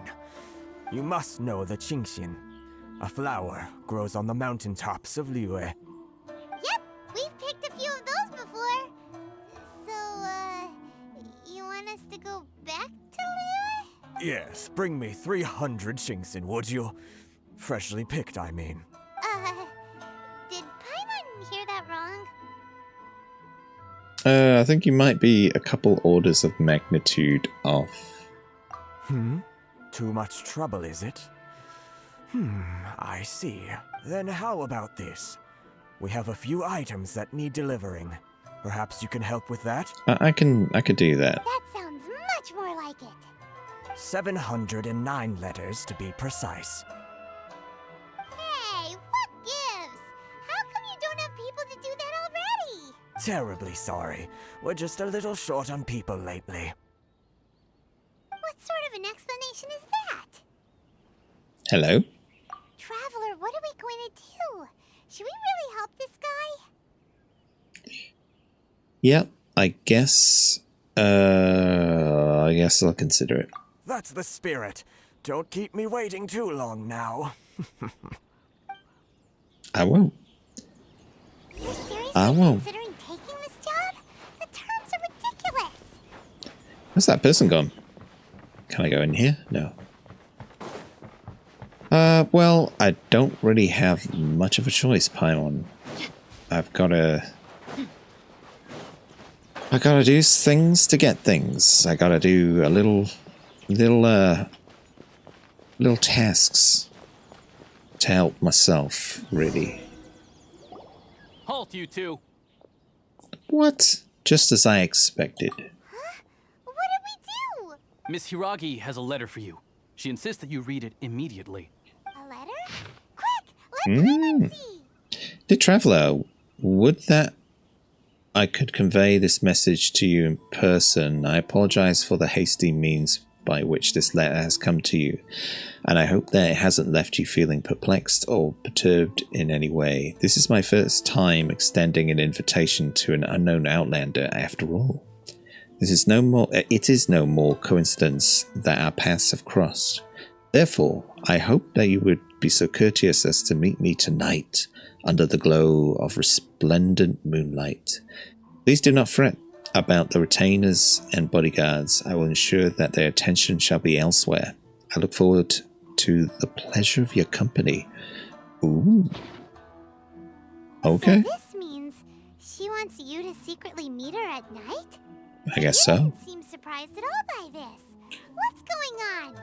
you must know the Qingxian. A flower grows on the mountaintops of Liyue. Yep, we've picked a few of those before. So, you want us to go back to Liyue? Yes, bring me 300 Qingxian, would you? Freshly picked, I mean. Did Paimon hear that wrong? I think you might be a couple orders of magnitude off. Too much trouble, is it? I see. Then how about this? We have a few items that need delivering. Perhaps you can help with that? I could do that. That sounds much more like it. 709 letters to be precise. Hey, what gives? How come you don't have people to do that already? Terribly sorry. We're just a little short on people lately. What sort of an explanation is that? Hello? Traveler, what are we going to do? Should we really help this guy? Yep, I guess I'll consider it. That's the spirit. Don't keep me waiting too long now. I won't. You're seriously I won't. considering taking this job? The terms are ridiculous. Where's that person gone? Can I go in here? No. Well, I don't really have much of a choice, Paimon. I've gotta do things to get things. I gotta do a little tasks to help myself, really. Halt, you two! What? Just as I expected. Huh? What did we do? Miss Hiragi has a letter for you. She insists that you read it immediately. A letter? Quick, let Paimon see. Dear Traveler, would that I could convey this message to you in person. I apologize for the hasty means by which this letter has come to you, and I hope that it hasn't left you feeling perplexed or perturbed in any way. This is my first time extending an invitation to an unknown outlander after all. It is no more coincidence that our paths have crossed. Therefore, I hope that you would be so courteous as to meet me tonight under the glow of resplendent moonlight. Please do not fret about the retainers and bodyguards. I will ensure that their attention shall be elsewhere. I look forward to the pleasure of your company. Ooh. Okay. So this means she wants you to secretly meet her at night? I guess You so. didn't seem surprised at all by this. What's going on?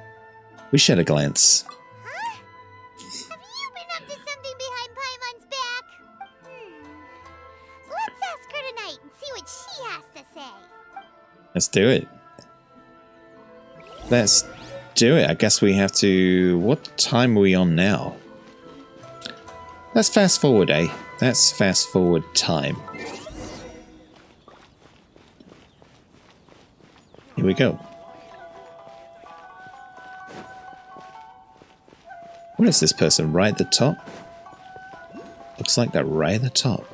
We shed a glance. Huh? Have you been up to something behind Paimon's back? Let's ask her tonight and see what she has to say. Let's do it. Let's do it. I guess we have to... What time are we on now? Let's fast forward, eh? Let's fast forward time. Here we go. Where is this person? Right at the top? Looks like they're right at the top.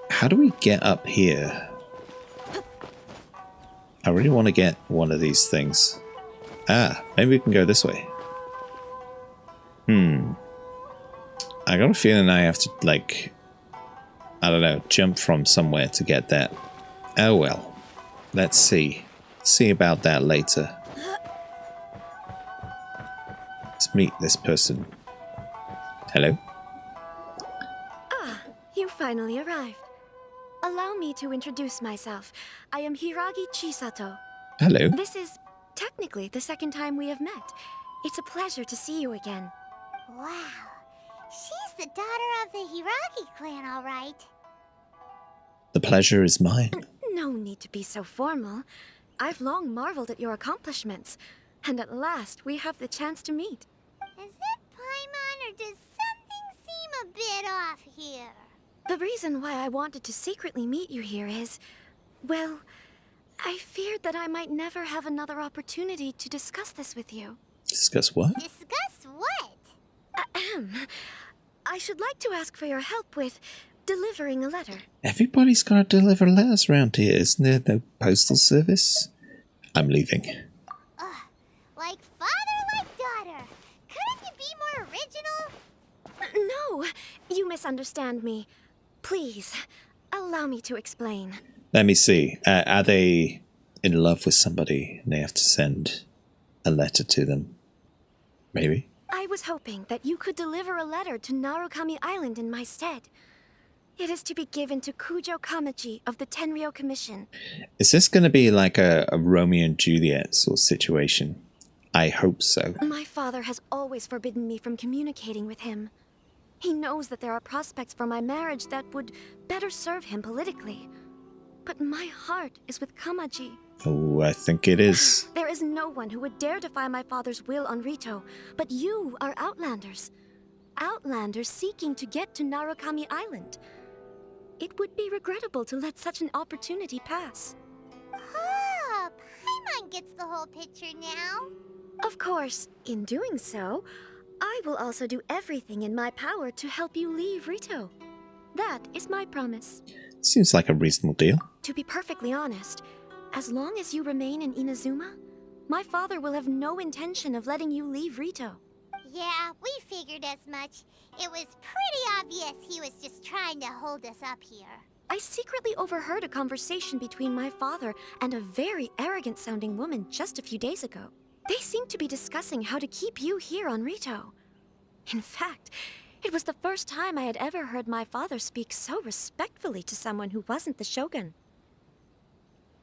How do we get up here? I really want to get one of these things. Ah, maybe we can go this way. I got a feeling I have to, like, I don't know, jump from somewhere to get that. Oh well. Let's see. See about that later. Let's meet this person. Hello? Ah, you finally arrived. Allow me to introduce myself. I am Hiragi Chisato. Hello. This is technically the second time we have met. It's a pleasure to see you again. Wow. She's the daughter of the Hiragi clan, all right. The pleasure is mine. No need to be so formal. I've long marveled at your accomplishments, and at last we have the chance to meet. Is it Paimon, or does something seem a bit off here? The reason why I wanted to secretly meet you here is, well, I feared that I might never have another opportunity to discuss this with you. Discuss what? Discuss what? Ahem. I should like to ask for your help with delivering a letter. Everybody's got to deliver letters around here, isn't there? No postal service? I'm leaving. Like father, like daughter. Couldn't you be more original? No, you misunderstand me. Please, allow me to explain. Let me see. Are they in love with somebody and they have to send a letter to them? Maybe? I was hoping that you could deliver a letter to Narukami Island in my stead. It is to be given to Kujo Kamaji of the Tenryou Commission. Is this going to be like a Romeo and Juliet sort of situation? I hope so. My father has always forbidden me from communicating with him. He knows that there are prospects for my marriage that would better serve him politically. But my heart is with Kamaji. Oh, I think it is. There is no one who would dare defy my father's will on Rito, but you are Outlanders. Outlanders seeking to get to Narukami Island. It would be regrettable to let such an opportunity pass. Oh, Paimon gets the whole picture now. Of course, in doing so, I will also do everything in my power to help you leave Rito. That is my promise. Seems like a reasonable deal. To be perfectly honest, as long as you remain in Inazuma, my father will have no intention of letting you leave Rito. Yeah, we figured as much. It was pretty obvious he was just trying to hold us up here. I secretly overheard a conversation between my father and a very arrogant-sounding woman just a few days ago. They seemed to be discussing how to keep you here on Rito. In fact, it was the first time I had ever heard my father speak so respectfully to someone who wasn't the Shogun.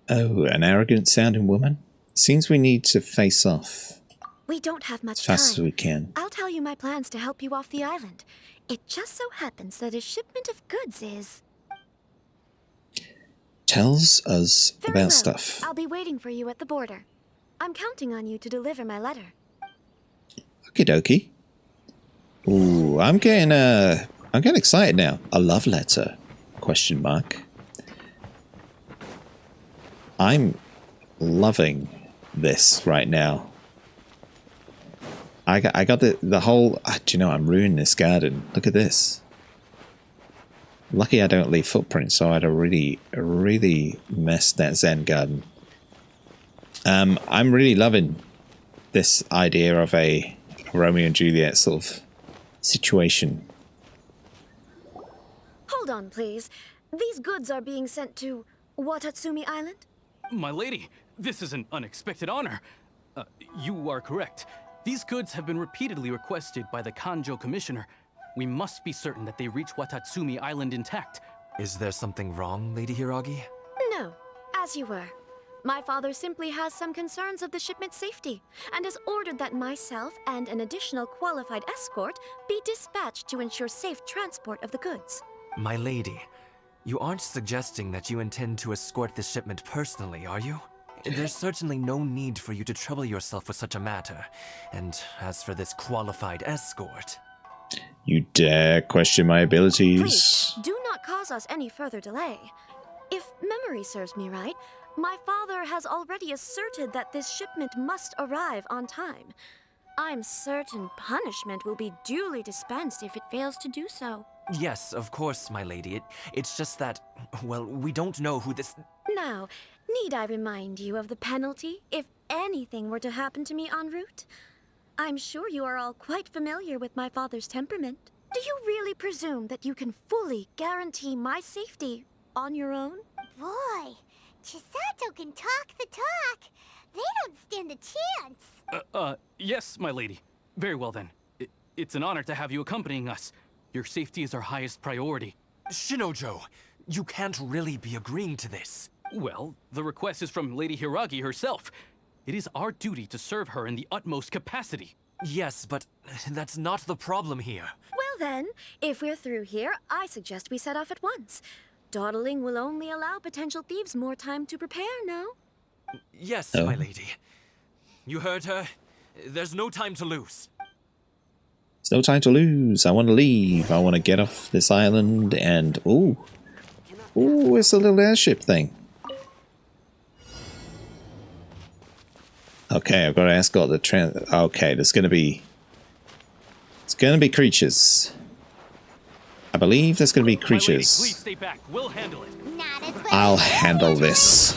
Oh, an arrogant-sounding woman? Seems we need to face off. We don't have much as time. fast as we can. I'll tell you my plans to help you off the island. It just so happens that a shipment of goods is... Tells us Very about well. stuff. I'll be waiting for you at the border. I'm counting on you to deliver my letter. Okie dokie. Ooh, I'm getting excited now. A love letter? Question mark. I'm loving this right now. I got the whole... do you know, I'm ruining this garden. Look at this. Lucky I don't leave footprints, so I'd have really messed that Zen garden. I'm really loving this idea of a Romeo and Juliet sort of situation. Hold on, please. These goods are being sent to Watatsumi Island? My lady, this is an unexpected honor. You are correct. These goods have been repeatedly requested by the Kanjo Commissioner. We must be certain that they reach Watatsumi Island intact. Is there something wrong, Lady Hiragi? No, as you were. My father simply has some concerns of the shipment's safety, and has ordered that myself and an additional qualified escort be dispatched to ensure safe transport of the goods. My lady, you aren't suggesting that you intend to escort this shipment personally, are you? There's certainly no need for you to trouble yourself with such a matter. And as for this qualified escort... You dare question my abilities? Please, do not cause us any further delay. If memory serves me right, my father has already asserted that this shipment must arrive on time. I'm certain punishment will be duly dispensed if it fails to do so. Yes, of course, my lady. It's just that, well, we don't know who this... Now, need I remind you of the penalty if anything were to happen to me en route? I'm sure you are all quite familiar with my father's temperament. Do you really presume that you can fully guarantee my safety on your own? Boy, Chisato can talk the talk. They don't stand a chance. Yes, my lady. Very well then. It's an honor to have you accompanying us. Your safety is our highest priority. Shinojo, you can't really be agreeing to this. Well, the request is from Lady Hiragi herself. It is our duty to serve her in the utmost capacity. Yes, but that's not the problem here. Well then, if we're through here, I suggest we set off at once. Dawdling will only allow potential thieves more time to prepare, no? Yes, my lady. You heard her. There's no time to lose. There's no time to lose. I want to leave. I want to get off this island and... Ooh. Ooh, it's a little airship thing. Okay, I've got to escort the okay, there's going to be... It's going to be creatures. I believe there's going to be creatures. My lady, please stay back. We'll handle it. I'll handle this.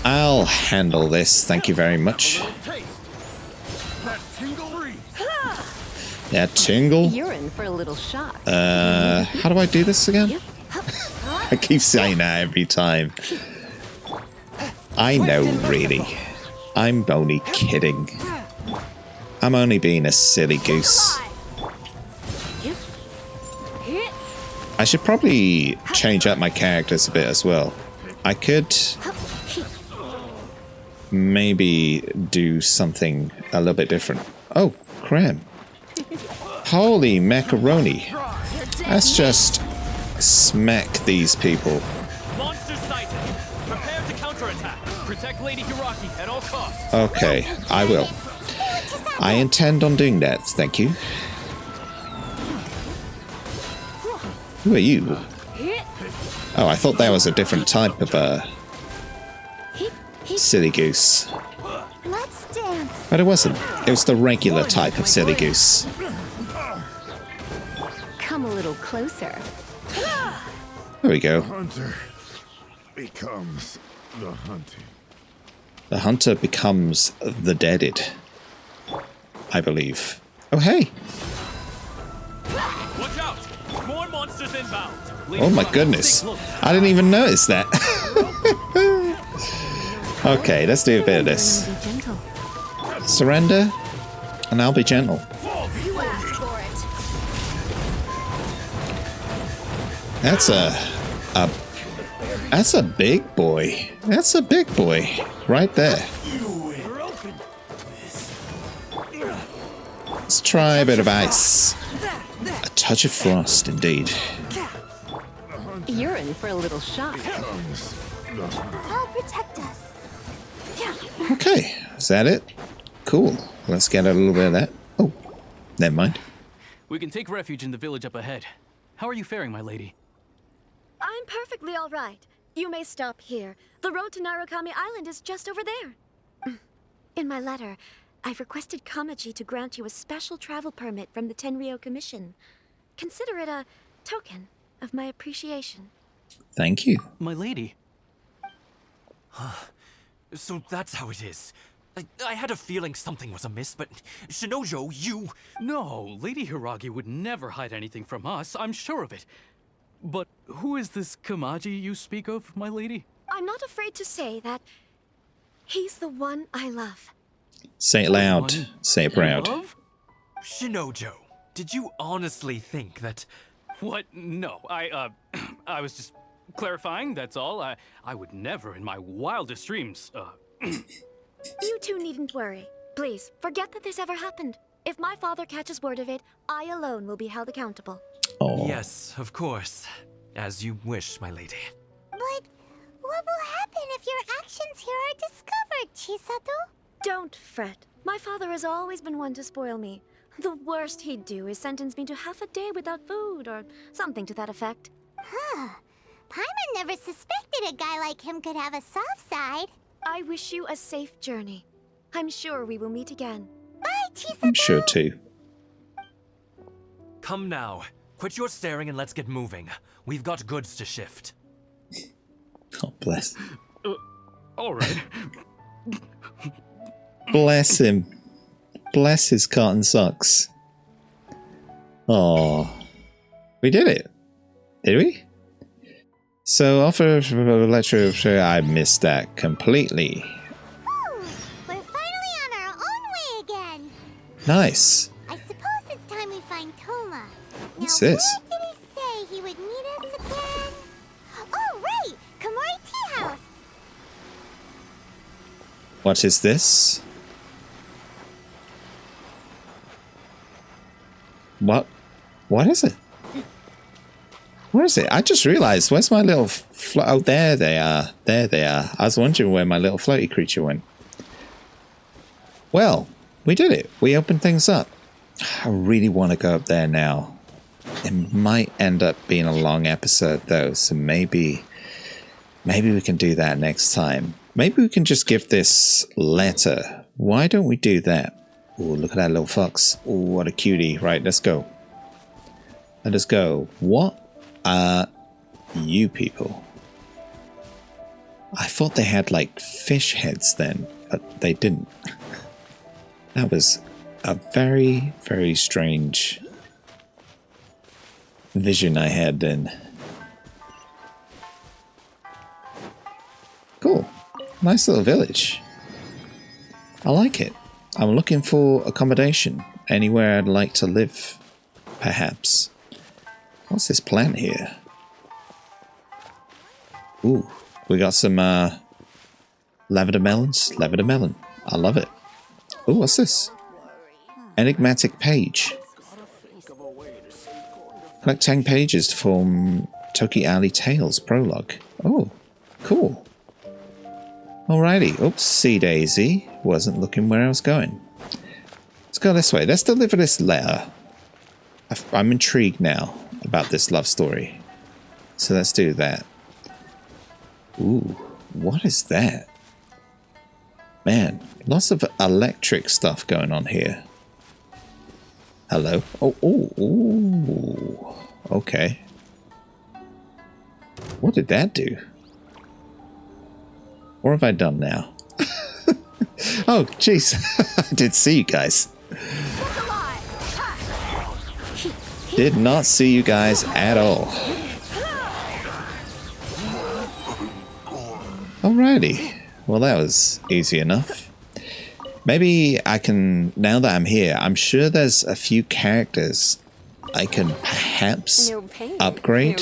I'll handle this. Thank you very much. That tingle? You're in for a little shock. How do I do this again? I keep saying that every time. I know, really. I'm only kidding. I'm only being a silly goose. I should probably change up my characters a bit as well. I could maybe do something a little bit different. Oh, cram. Holy macaroni. Let's just smack these people. Monster sighted. Prepare to counterattack. Protect Lady Hiragi at all costs. Okay, I will. I intend on doing that, thank you. Who are you? Oh, I thought that was a different type of silly goose. Let's dance. But it wasn't. It was the regular type of silly goose. Come a little closer. There we go. The hunter becomes the hunted. The hunter becomes the deaded. I believe. Oh, hey. Watch out! More monsters inbound. Oh my goodness. I didn't even notice that. Okay, let's do a bit of this. Surrender, and I'll be gentle. You asked for it. That's a big boy. That's a big boy right there. Let's try a bit of ice. A touch of frost, indeed. You're in for a little shock. I'll protect us. Okay, is that it? Cool. Let's get a little bit of that. Oh, never mind. We can take refuge in the village up ahead. How are you faring, my lady? I'm perfectly all right. You may stop here. The road to Narukami Island is just over there. In my letter, I've requested Kamaji to grant you a special travel permit from the Tenryou Commission. Consider it a token of my appreciation. Thank you. My lady. So that's how it is. I had a feeling something was amiss, but Shinojo, you... No, Lady Hiragi would never hide anything from us, I'm sure of it. But who is this Kamaji you speak of, my lady? I'm not afraid to say that he's the one I love. Say it loud. Say it proud. Shinojo, did you honestly think that... What? No, I was just clarifying, that's all. I would never in my wildest dreams, You two needn't worry. Please, forget that this ever happened. If my father catches word of it, I alone will be held accountable. Oh. Yes, of course. As you wish, my lady. But what will happen if your actions here are discovered, Chisato? Don't fret. My father has always been one to spoil me. The worst he'd do is sentence me to half a day without food, or something to that effect. Huh. Paimon never suspected a guy like him could have a soft side. I wish you a safe journey. I'm sure we will meet again. Bye, Chisato! I'm sure too. Come now. Quit your staring and let's get moving. We've got goods to shift. Oh, bless. All right. Bless him. Bless his cotton socks. Oh, we did it. Did we? So offer electro. I missed that completely. Whew, we're finally on our own way again. Nice. I suppose it's time we find Toma. What's Now, this? where did he say he would meet us again? Oh, right! Komori Tea House! What is this? What? What is it? Where is it? I just realized. Where's my little oh, there they are. There they are. I was wondering where my little floaty creature went. Well, we did it. We opened things up. I really want to go up there now. It might end up being a long episode, though, so maybe we can do that next time. Maybe we can just give this letter. Why don't we do that? Oh, look at that little fox. Oh, what a cutie. Right, let's go. Let us go. What are you people? I thought they had like fish heads then, but they didn't. That was a very, very strange vision I had then. Cool. Nice little village. I like it. I'm looking for accommodation. Anywhere I'd like to live, perhaps. What's this plant here? Ooh, we got some lavender melons. Lavender melon. I love it. Ooh, what's this? Enigmatic page. Collect 10 pages from Toki Ali Tales prologue. Oh, cool. Alrighty. Oops, see Daisy. Wasn't looking where I was going. Let's go this way. Let's deliver this letter. I'm intrigued now about this love story. So let's do that. Ooh, what is that? Man, lots of electric stuff going on here. Hello? Oh, ooh. Okay. What did that do? What have I done now? Oh, jeez. I did see you guys. Did not see you guys at all. Alrighty. Well, that was easy enough. Maybe I can, now that I'm here, I'm sure there's a few characters I can perhaps upgrade,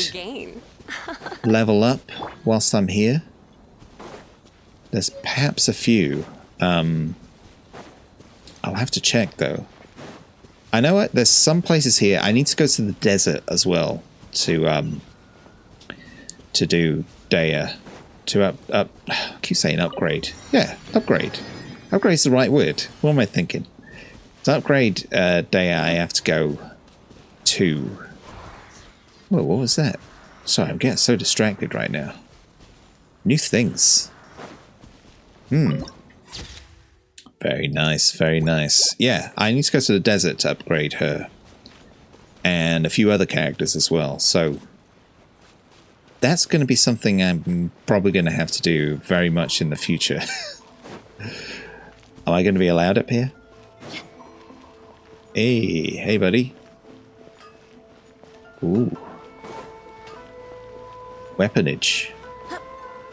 level up whilst I'm here. There's perhaps a few. I'll have to check though. I know what, there's some places here. I need to go to the desert as well to do Daya. To I keep saying upgrade. Yeah, upgrade. Upgrade's the right word. What am I thinking? To upgrade Daya, I have to go to... Whoa, what was that? Sorry, I'm getting so distracted right now. New things. Very nice, very nice. Yeah, I need to go to the desert to upgrade her. And a few other characters as well, so... That's going to be something I'm probably going to have to do very much in the future. Am I going to be allowed up here? Hey buddy. Ooh. Weaponage.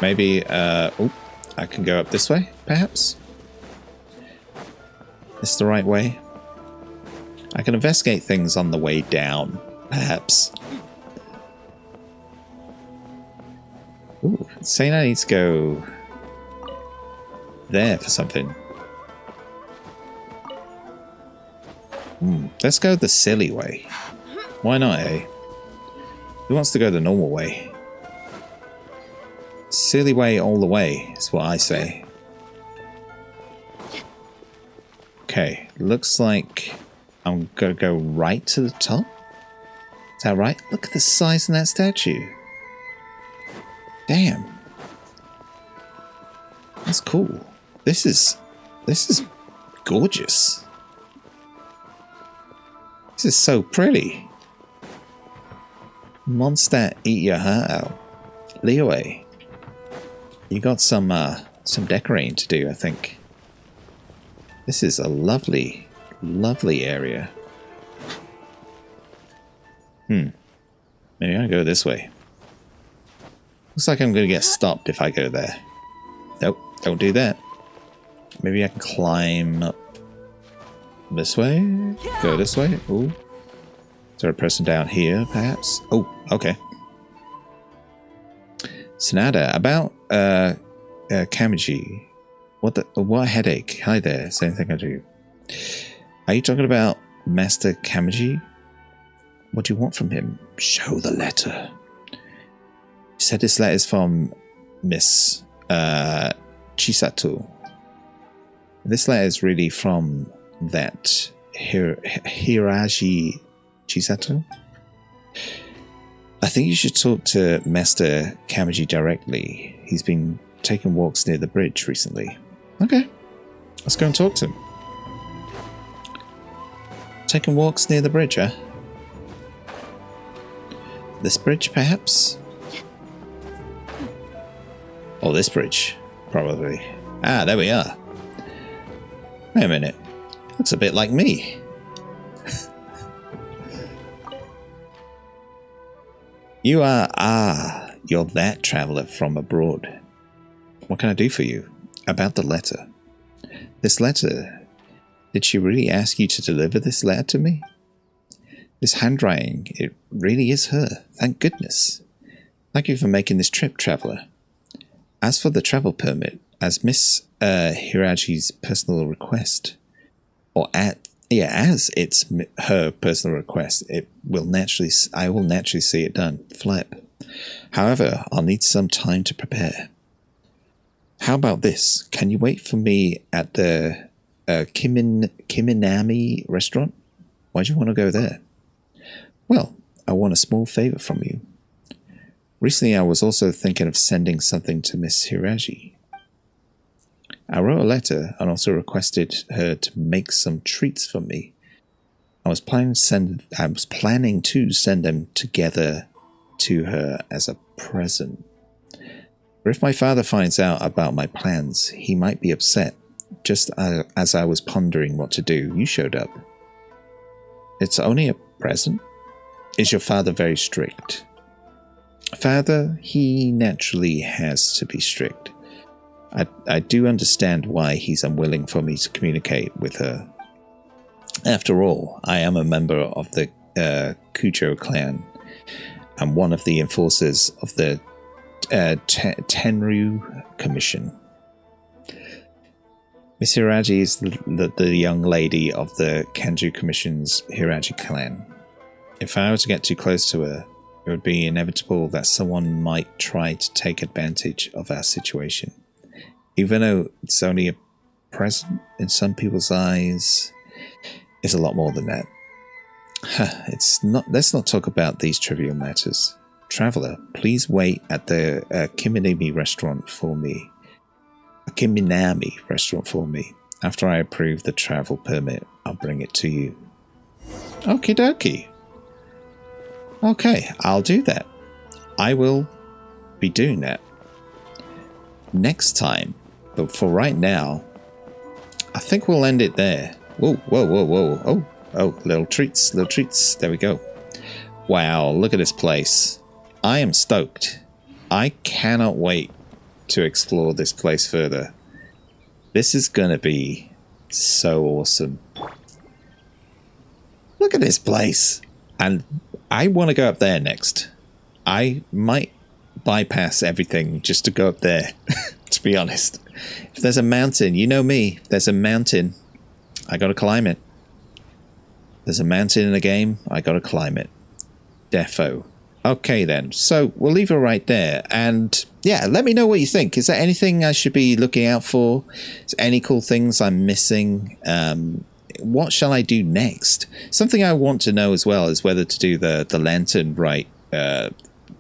Maybe, oh, I can go up this way, perhaps? This the right way? I can investigate things on the way down, perhaps. Ooh, it's saying I need to go there for something. Let's go the silly way. Why not, eh? Who wants to go the normal way? Silly way all the way, is what I say. Okay, looks like I'm gonna go right to the top. Is that right? Look at the size of that statue. Damn. That's cool. This is gorgeous. This is so pretty. Monster eat your heart out. Liyue, you got some decorating to do, I think. This is a lovely, lovely area. Maybe I go this way. Looks like I'm going to get stopped if I go there. Nope, don't do that. Maybe I can climb up this way? Go this way? Ooh. Is there a person down here, perhaps? Oh, okay. Sanada, about Kamiji. What headache? Hi there, same thing I do. Are you talking about Master Kamiji? What do you want from him? Show the letter. You said this letter is from Miss Chisato. This letter is really from that Hiraji Chisato. I think you should talk to Master Kamiji directly. He's been taking walks near the bridge recently. Okay, let's go and talk to him. Taking walks near the bridge, huh? This bridge, perhaps? Or this bridge, probably. Ah, there we are. Wait a minute. Looks a bit like me. You are... you're that traveler from abroad. What can I do for you? About the letter. This letter... Did she really ask you to deliver this letter to me? This handwriting, it really is her. Thank goodness. Thank you for making this trip, traveler. As for the travel permit, as Miss Hiraji's personal request, as it's her personal request, I will naturally see it done. Flip. However, I'll need some time to prepare. How about this? Can you wait for me at the Kiminami restaurant? Why do you want to go there? Well, I want a small favor from you. Recently, I was also thinking of sending something to Miss Hiraji. I wrote a letter and also requested her to make some treats for me. I was planning to send them together to her as a present. But if my father finds out about my plans, he might be upset. Just as I was pondering what to do, you showed up. It's only a present? Is your father very strict? Father, he naturally has to be strict. I do understand why he's unwilling for me to communicate with her. After all, I am a member of the Kujo clan and one of the enforcers of the Tenru Commission. Miss Hiraji is the young lady of the Kanju Commission's Hiraji clan. If I were to get too close to her, it would be inevitable that someone might try to take advantage of our situation. Even though it's only a present, in some people's eyes, it's a lot more than that. Let's not talk about these trivial matters. Traveler, please wait at the Kiminami restaurant for me. After I approve the travel permit, I'll bring it to you. Okie dokie. Okay, I'll do that. I will be doing that next time. But for right now, I think we'll end it there. Whoa, whoa, whoa, whoa. Oh, little treats. There we go. Wow, look at this place. I am stoked. I cannot wait to explore this place further. This is going to be so awesome. Look at this place. And I want to go up there next. I might bypass everything just to go up there, to be honest. If there's a mountain, you know me, if there's a mountain, I gotta climb it. There's a mountain in the game, I gotta climb it. Defo. Okay then, so we'll leave it right there, and yeah, let me know what you think. Is there anything I should be looking out for? Is there any cool things I'm missing? What shall I do next? Something I want to know as well is whether to do the lantern rite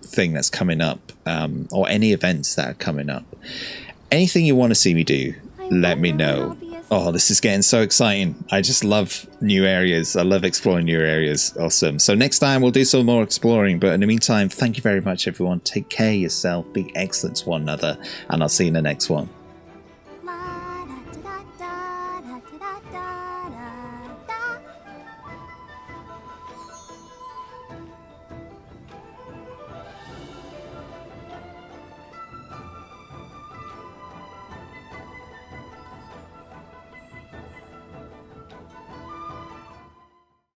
thing that's coming up, or any events that are coming up. Anything you want to see me do, let me know. Oh, this is getting so exciting. I just love new areas. I love exploring new areas. Awesome. So next time we'll do some more exploring. But in the meantime, thank you very much, everyone. Take care of yourself. Be excellent to one another. And I'll see you in the next one.